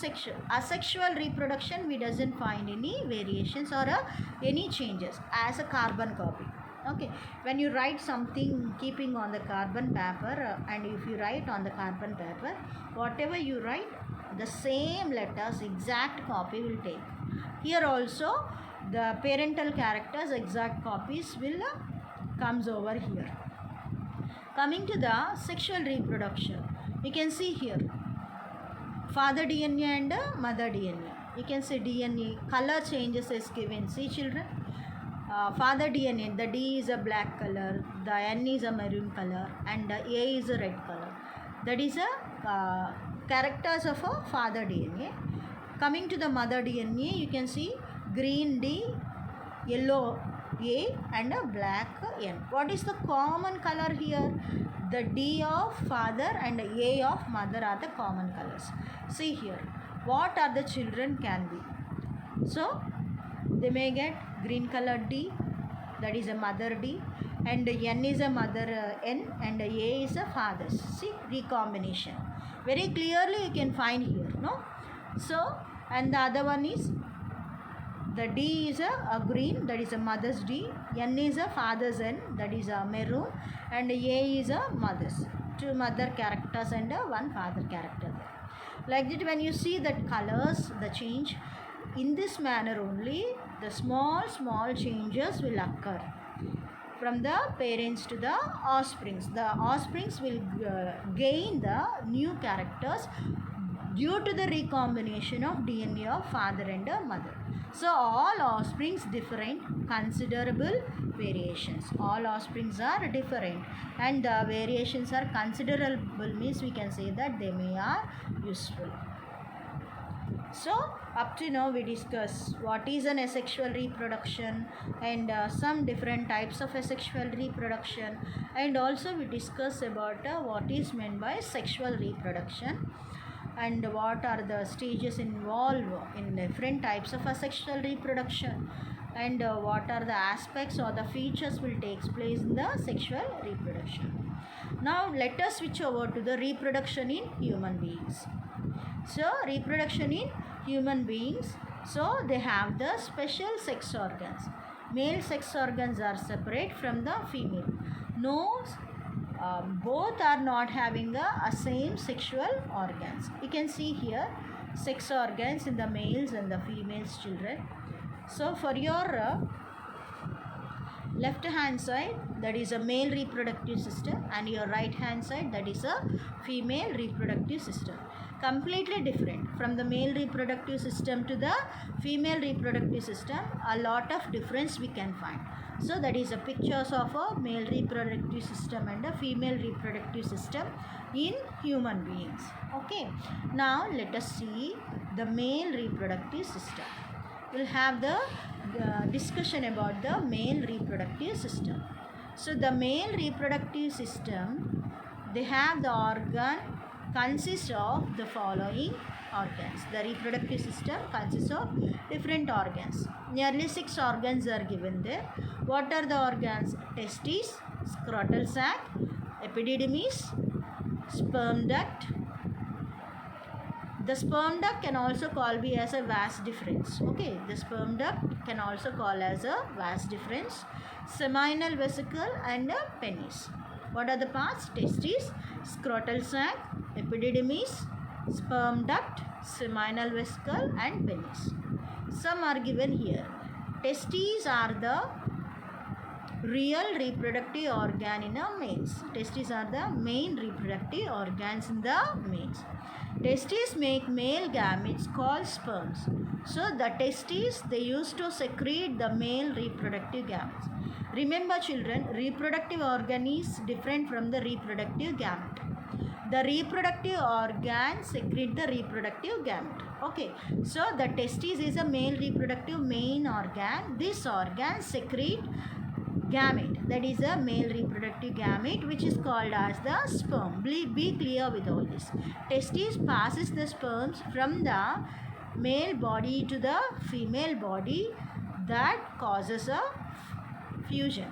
asexual reproduction, we doesn't find any variations or any changes as a carbon copy. Okay, when you write something keeping on the carbon paper, and if you write on the carbon paper, whatever you write, the same letters, exact copy will take. Here also, the parental characters, exact copies will comes over here. Coming to the sexual reproduction, you can see here father DNA and mother DNA. You can see DNA color changes is given. See children, father DNA, the D is a black color, the N is a maroon color, and the A is a red color. That is a characters of a father DNA. Coming to the mother DNA, you can see green D, yellow A, and a black N. What is the common color here? The D of father and A of mother are the common colors. See here, what are the children can be? So they may get green colored D, that is a mother D, and N is a mother N, and A is a father's. See, recombination. Very clearly you can find here, no? So, and the other one is the D is a green, that is a mother's D, N is a father's N, that is a maroon, and A is a mother's. Two mother characters and one father character there. Like that, when you see that colors, the change, in this manner only, the small changes will occur from the parents to the offsprings. The offsprings will gain the new characters due to the recombination of DNA of father and mother. So all offsprings different, considerable variations. All offsprings are different, and the variations are considerable, means we can say that they may are useful. So up to now we discuss what is an asexual reproduction and some different types of asexual reproduction, and also we discuss about what is meant by sexual reproduction and what are the stages involved in different types of asexual reproduction, and what are the aspects or the features will take place in the sexual reproduction. Now let us switch over to the reproduction in human beings. So reproduction in human beings, so they have the special sex organs. Male sex organs are separate from the female. No, both are not having a same sexual organs. You can see here sex organs in the males and the females children. So for your left hand side, that is a male reproductive system, and your right hand side, that is a female reproductive system. Completely different from the male reproductive system to the female reproductive system. A lot of difference we can find. So that is a pictures of a male reproductive system and a female reproductive system in human beings. Okay, now let us see the male reproductive system. We'll have the discussion about the male reproductive system. So the male reproductive system, they have the organ consists of the following organs. The reproductive system consists of different organs. Nearly 6 organs are given there. What are the organs? Testes, scrotal sac, epididymis, sperm duct, The sperm duct can also call be as a vas deferens. Okay, the sperm duct can also call as a vas deferens, seminal vesicle and a penis. What are the parts? Testes, scrotal sac, epididymis, sperm duct, seminal vesicle and penis. Some are given here. Testes are the real reproductive organ in a males. Testes are the main reproductive organs in the males. Testes make male gametes called sperms. So the testes, they used to secrete the male reproductive gametes. Remember children, reproductive organ is different from the reproductive gamete. The reproductive organ secrete the reproductive gamete. Okay, so the testis is a male reproductive main organ. This organ secrete gamete, that is a male reproductive gamete, which is called as the sperm. Be clear with all this. Testis passes the sperms from the male body to the female body, that causes a fusion.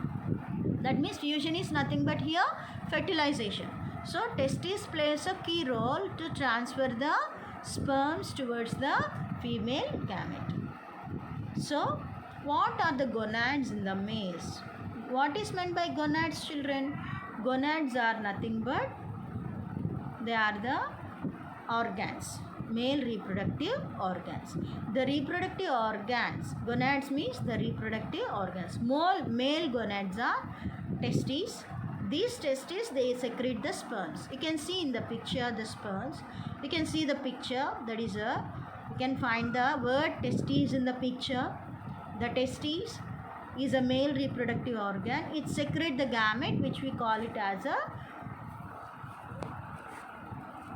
That means fusion is nothing but here fertilization. So testis plays a key role to transfer the sperms towards the female gamete. So what are the gonads in the males? What is meant by gonads, children? Gonads are nothing but they are the organs, male reproductive organs. The reproductive organs, gonads means the reproductive organs. Male gonads are testes. These testes, they secrete the sperms. You can see in the picture the sperms. You can see the picture, that is a, you can find the word testes in the picture. The testes is a male reproductive organ. It secretes the gamete, which we call it as a,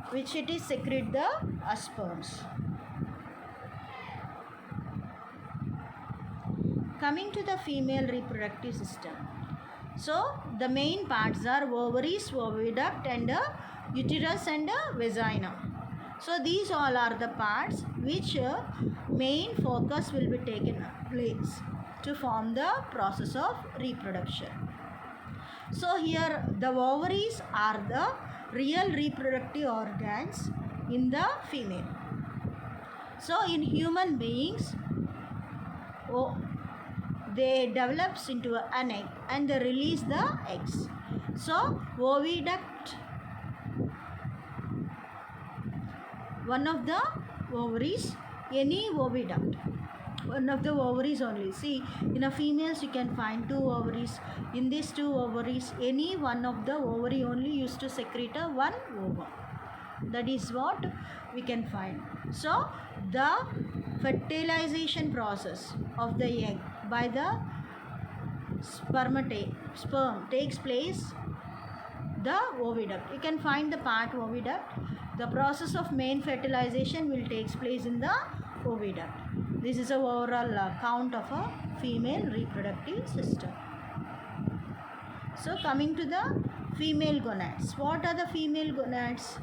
which it is secrete the sperms. Coming to the female reproductive system. So the main parts are ovaries, oviduct and uterus and vagina. So these all are the parts which main focus will be taken place to form the process of reproduction. So here the ovaries are the real reproductive organs in the female. So in human beings, they develops into an egg and they release the eggs. So oviduct, one of the ovaries, any oviduct, one of the ovaries only. See, in a females you can find two ovaries. In these two ovaries, any one of the ovary only used to secrete a one ovum. That is what we can find. So the fertilization process of the egg by the sperm takes place the oviduct. You can find the part oviduct. The process of main fertilization will take place in the oviduct. This is a overall count of a female reproductive system. So coming to the female gonads. What are the female gonads?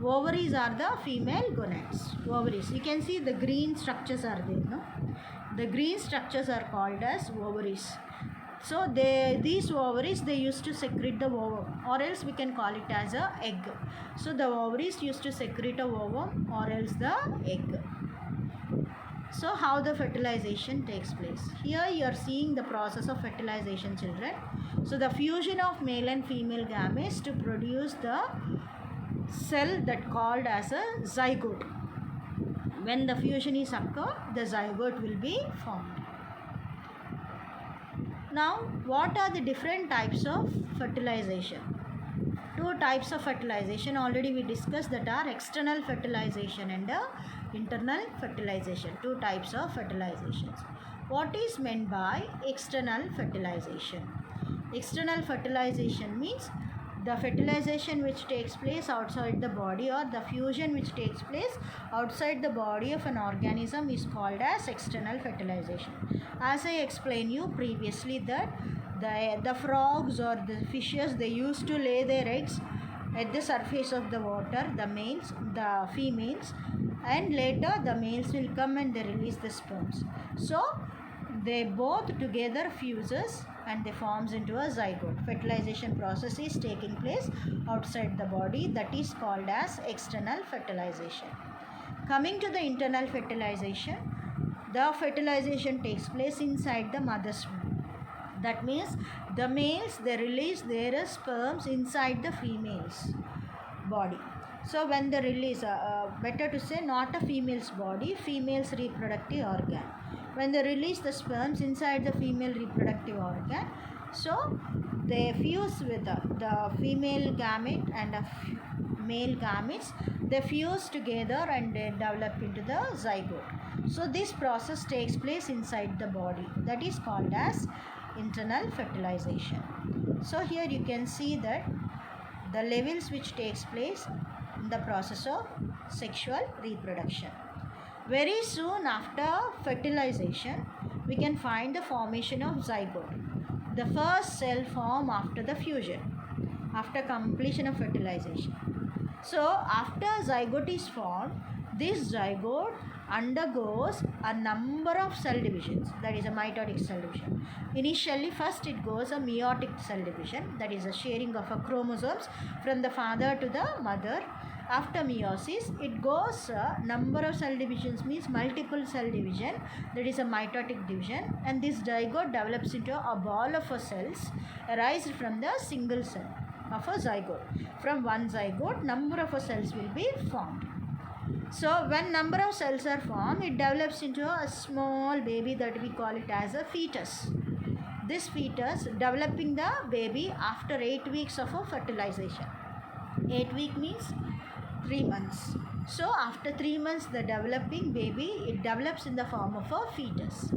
Ovaries are the female gonads. Ovaries. You can see the green structures are there. No? The green structures are called as ovaries. So these ovaries, they used to secrete the ovum, or else we can call it as a egg. So the ovaries used to secrete a ovum or else the egg. So how the fertilization takes place? Here you are seeing the process of fertilization, children. So the fusion of male and female gametes to produce the cell that called as a zygote. When the fusion is occurred, the zygote will be formed. Now, what are the different types of fertilization? Two types of fertilization already we discussed, that are external fertilization and internal fertilization. Two types of fertilizations. What is meant by external fertilization? External fertilization means the fertilization which takes place outside the body, or the fusion which takes place outside the body of an organism is called as external fertilization. As I explained you previously that the frogs or the fishes, they used to lay their eggs at the surface of the water, the males, the females, and later the males will come and they release the sperms. So they both together fuses and they forms into a zygote. Fertilization process is taking place outside the body, that is called as external fertilization. Coming to the internal fertilization, the fertilization takes place inside the mother's womb. That means the males, they release their sperms inside the female's body. So when they release, better to say not a female's body, female's reproductive organ. When they release the sperms inside the female reproductive organ, so they fuse with the female gamete and the male gametes. They fuse together and they develop into the zygote. So this process takes place inside the body. That is called as internal fertilization. So here you can see that the levels which takes place in the process of sexual reproduction. Very soon after fertilization, we can find the formation of zygote, the first cell form after the fusion, after completion of fertilization. So after zygote is formed, this zygote undergoes a number of cell divisions, that is a mitotic cell division. Initially, first it goes a meiotic cell division, that is a sharing of a chromosomes from the father to the mother. After meiosis, it goes number of cell divisions, means multiple cell division, that is a mitotic division, and this zygote develops into a ball of cells arised from the single cell of a zygote. From one zygote, number of cells will be formed. So when number of cells are formed, it develops into a small baby that we call it as a fetus. This fetus developing the baby after 8 weeks of a fertilization. 8 weeks means 3 months. So after 3 months, the developing baby, it develops in the form of a fetus.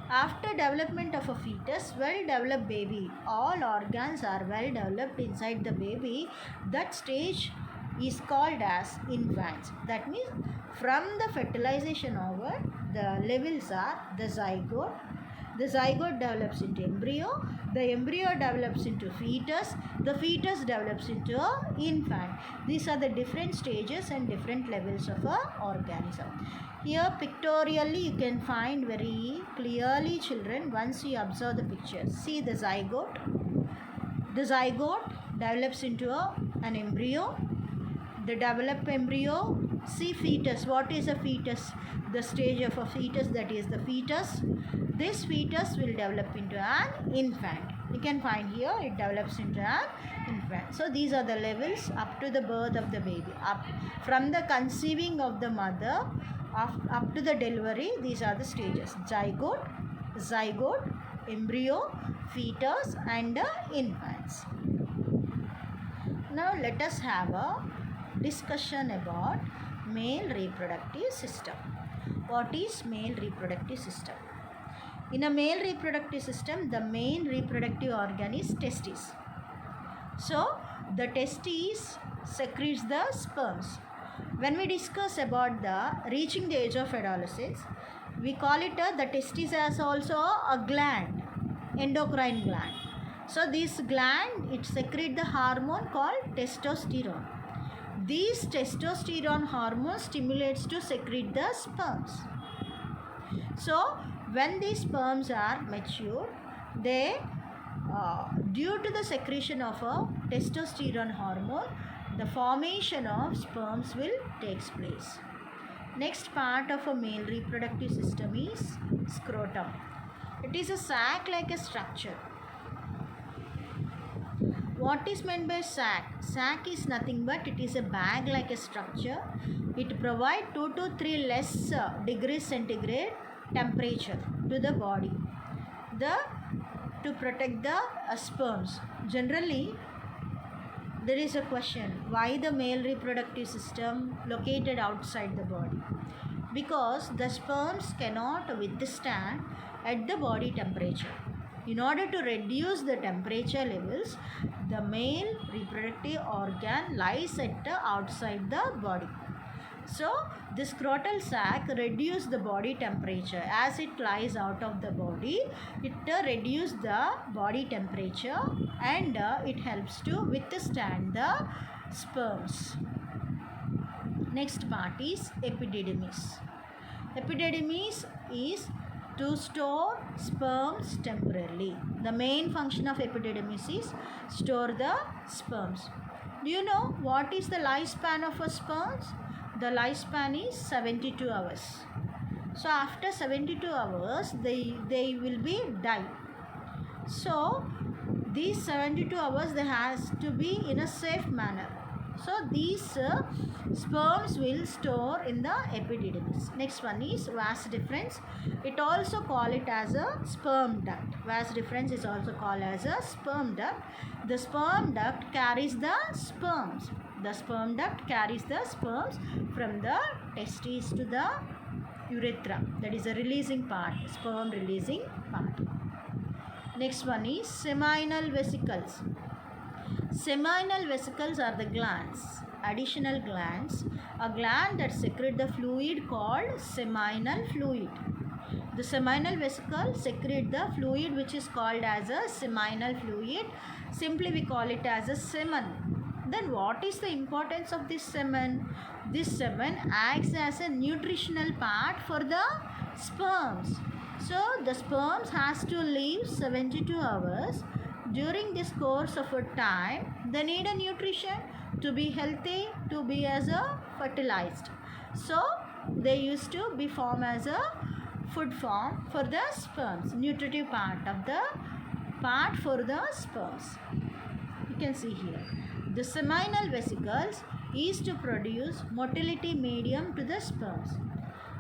After development of a fetus, well developed baby, all organs are well developed inside the baby. That stage is called as infants. That means from the fertilization over, the levels are the zygote. The zygote develops into embryo. The embryo develops into fetus. The fetus develops into an infant. These are the different stages and different levels of an organism. Here pictorially you can find very clearly, children, once you observe the picture. See the zygote. The zygote develops into an embryo. The developed embryo. See fetus. What is a fetus? The stage of a fetus, that is the fetus. This fetus will develop into an infant. You can find here it develops into an infant. So these are the levels up to the birth of the baby. Up from the conceiving of the mother up to the delivery, these are the stages: zygote, embryo, fetus, and infants. Now let us have a discussion about male reproductive system. What is male reproductive system? In a male reproductive system, the main reproductive organ is testis. So the testis secretes the sperms. When we discuss about the reaching the age of adolescence, we call it the testis as also a gland, endocrine gland. So this gland, it secretes the hormone called testosterone. These testosterone hormone stimulates to secrete the sperms. So when these sperms are mature, they due to the secretion of a testosterone hormone, the formation of sperms will take place. Next part of a male reproductive system is scrotum. It is a sac-like a structure. What is meant by sac? Sac is nothing but it is a bag-like a structure. It provides 2 to 3 less degrees centigrade temperature to the body to protect the sperms. Generally, there is a question, why the male reproductive system located outside the body? Because the sperms cannot withstand at the body temperature. In order to reduce the temperature levels, the male reproductive organ lies at the outside the body. So the scrotal sac reduces the body temperature. As it lies out of the body, it reduces the body temperature and it helps to withstand the sperms. Next part is epididymis. Epididymis is to store sperms temporarily. The main function of epididymis is store the sperms. Do you know what is the lifespan of a sperms? the lifespan is 72 hours. So after 72 hours they will be die. So these 72 hours they has to be in a safe manner. So these sperms will store in the epididymis. Next one is vas deferens. It also call it as a sperm duct. Vas deferens is also called as a sperm duct. The sperm duct carries the sperms. The sperm duct carries the sperms from the testes to the urethra. That is a releasing part, sperm releasing part. Next one is seminal vesicles. Seminal vesicles are the glands, additional glands, a gland that secrete the fluid called seminal fluid. The seminal vesicle secrete the fluid which is called as a seminal fluid. Simply we call it as a semen. Then what is the importance of this semen? This semen acts as a nutritional part for the sperms. So the sperms has to live 72 hours. During this course of a time, they need a nutrition to be healthy, to be as a fertilized. So they used to be formed as a food form for the sperms, nutritive part of the part for the sperms. You can see here. The seminal vesicles is to produce motility medium to the sperms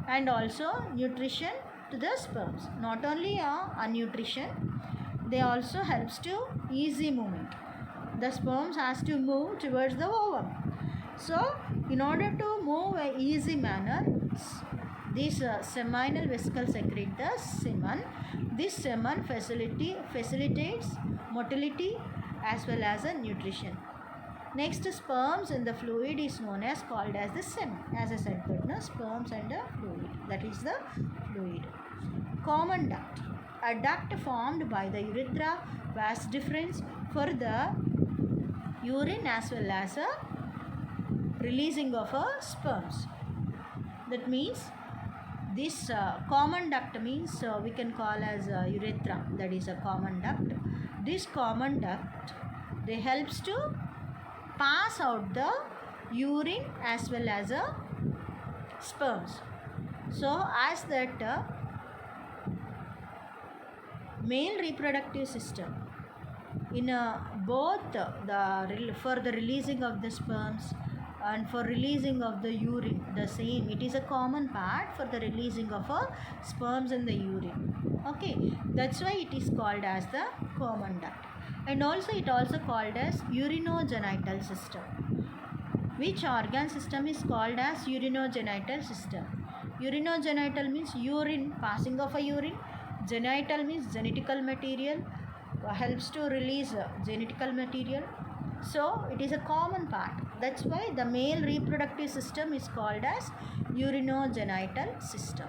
and also nutrition to the sperms. Not only a nutrition, they also helps to easy movement. The sperms has to move towards the ovum. So in order to move a easy manner, this seminal vesicle secrete the semen. This semen facilitates motility as well as a nutrition. Next, sperms in the fluid is known as called as the semen. As I said, but sperms and the fluid. That is the fluid. Common duct. A duct formed by the urethra vas deferens for the urine as well as a releasing of sperms. That means this common duct means we can call as urethra. That is a common duct. This common duct they helps to pass out the urine as well as sperms. So as that male reproductive system in both for the releasing of the sperms and for releasing of the urine, the same, it is a common part for the releasing of sperms in the urine. Okay, that's why it is called as the common duct. And also it also called as urinogenital system. Which organ system is called as urinogenital system? Urinogenital means urine, passing of a urine. Genital means genetical material, helps to release genetical material. So it is a common part. That's why the male reproductive system is called as urinogenital system.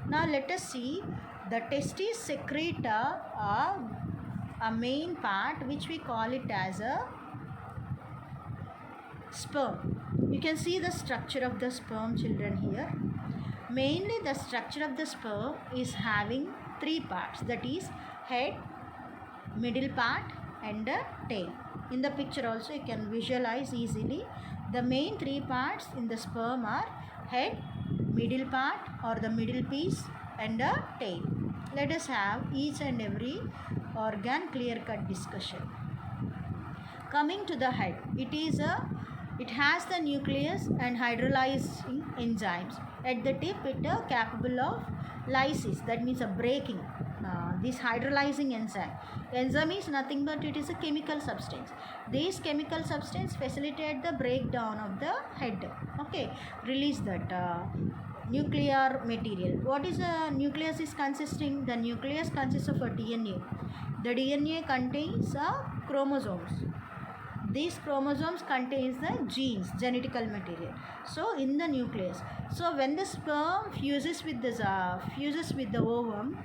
Now let us see the testes secrete a main part which we call it as a sperm. You can see the structure of the sperm, children, here. Mainly the structure of the sperm is having three parts, that is head, middle part and the tail. In the picture also you can visualize easily. The main three parts in the sperm are head, middle part or the middle piece and the tail. Let us have each and every organ clear-cut discussion. Coming to the head, it has the nucleus and hydrolyzing enzymes. At the tip, it is capable of lysis, that means a breaking. This hydrolyzing enzyme is nothing but it is a chemical substance. This chemical substance facilitate the breakdown of the head. Okay, release that nuclear material. What is a nucleus is consisting? The nucleus consists of a DNA. The DNA contains chromosomes. These chromosomes contains the genes, genetical material. So in the nucleus. So when the sperm fuses with the ovum,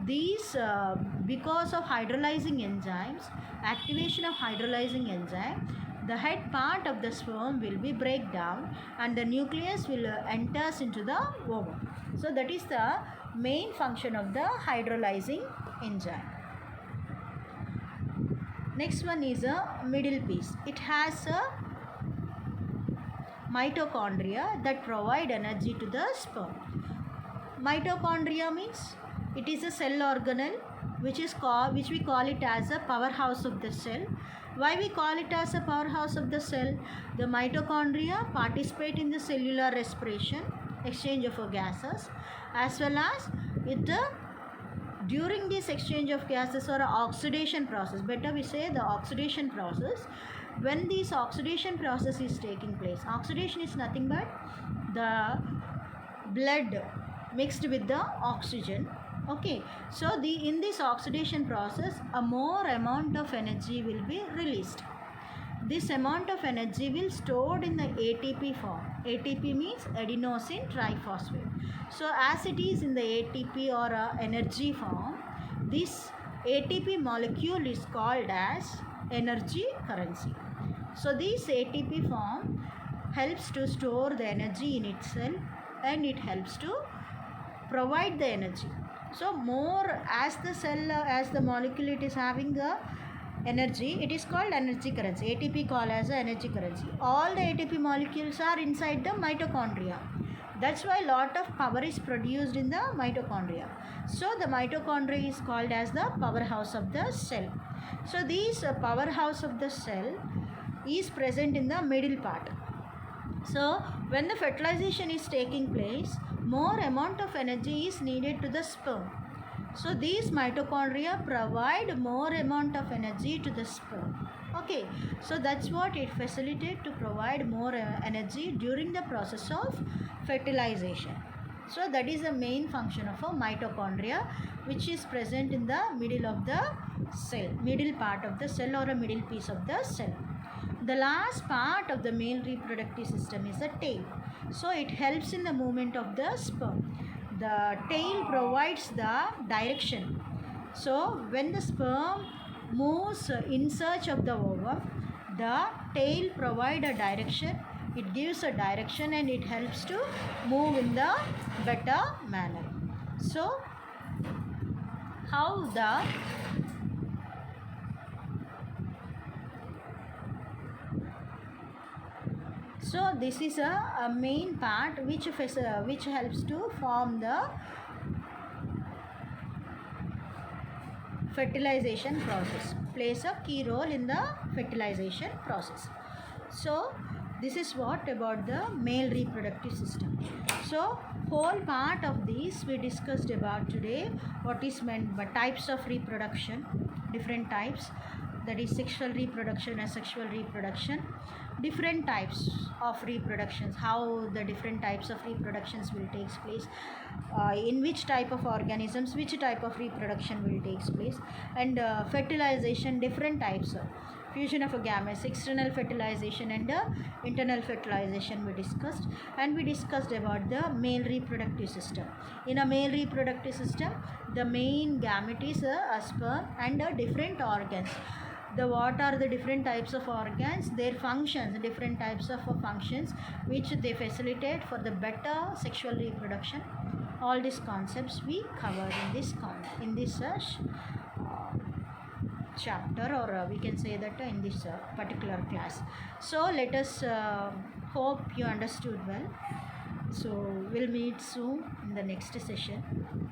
these because of hydrolyzing enzymes, activation of hydrolyzing enzyme, the head part of the sperm will be break down and the nucleus will enters into the ovum. So that is the main function of the hydrolyzing enzyme. Next one is a middle piece. It has a mitochondria that provide energy to the sperm. Mitochondria means it is a cell organelle which we call it as a powerhouse of the cell. Why we call it as a powerhouse of the cell? The mitochondria participate in the cellular respiration, exchange of gases, as well as with the during this exchange of gases or oxidation process, better we say the oxidation process, when this oxidation process is taking place, oxidation is nothing but the blood mixed with the oxygen. Okay, so in this oxidation process a more amount of energy will be released. This amount of energy will stored in the ATP form. ATP means adenosine triphosphate. So as it is in the ATP or energy form, this ATP molecule is called as energy currency. So this ATP form helps to store the energy in itself and it helps to provide the energy. So more as the cell, as the molecule it is having the energy, it is called energy currency. ATP called as energy currency. All the ATP molecules are inside the mitochondria. That's why lot of power is produced in the mitochondria. So the mitochondria is called as the powerhouse of the cell. So this powerhouse of the cell is present in the middle part. So when the fertilization is taking place, more amount of energy is needed to the sperm. So these mitochondria provide more amount of energy to the sperm. Okay, so that's what it facilitates to provide more energy during the process of fertilization. So that is the main function of a mitochondria, which is present in the middle of the cell, middle part of the cell or a middle piece of the cell. The last part of the male reproductive system is the tail. So it helps in the movement of the sperm. The tail provides the direction. So when the sperm moves in search of the ovum, the tail provides a direction. It gives a direction and it helps to move in the better manner. So this is a main part which helps to form the fertilization process, plays a key role in the fertilization process. So this is what about the male reproductive system. So whole part of this we discussed about today, what is meant by types of reproduction, different types, that is sexual reproduction, asexual reproduction, different types of reproductions, how the different types of reproductions will take place, in which type of organisms which type of reproduction will take place, and fertilization, different types of fusion of gametes, external fertilization and internal fertilization we discussed. And we discussed about the male reproductive system. In a male reproductive system, the main gamete is a sperm and different organs. What are the different types of organs, their functions, different types of functions which they facilitate for the better sexual reproduction. All these concepts we covered in this chapter, or we can say that in this particular class. So let us hope you understood well. So we'll meet soon in the next session.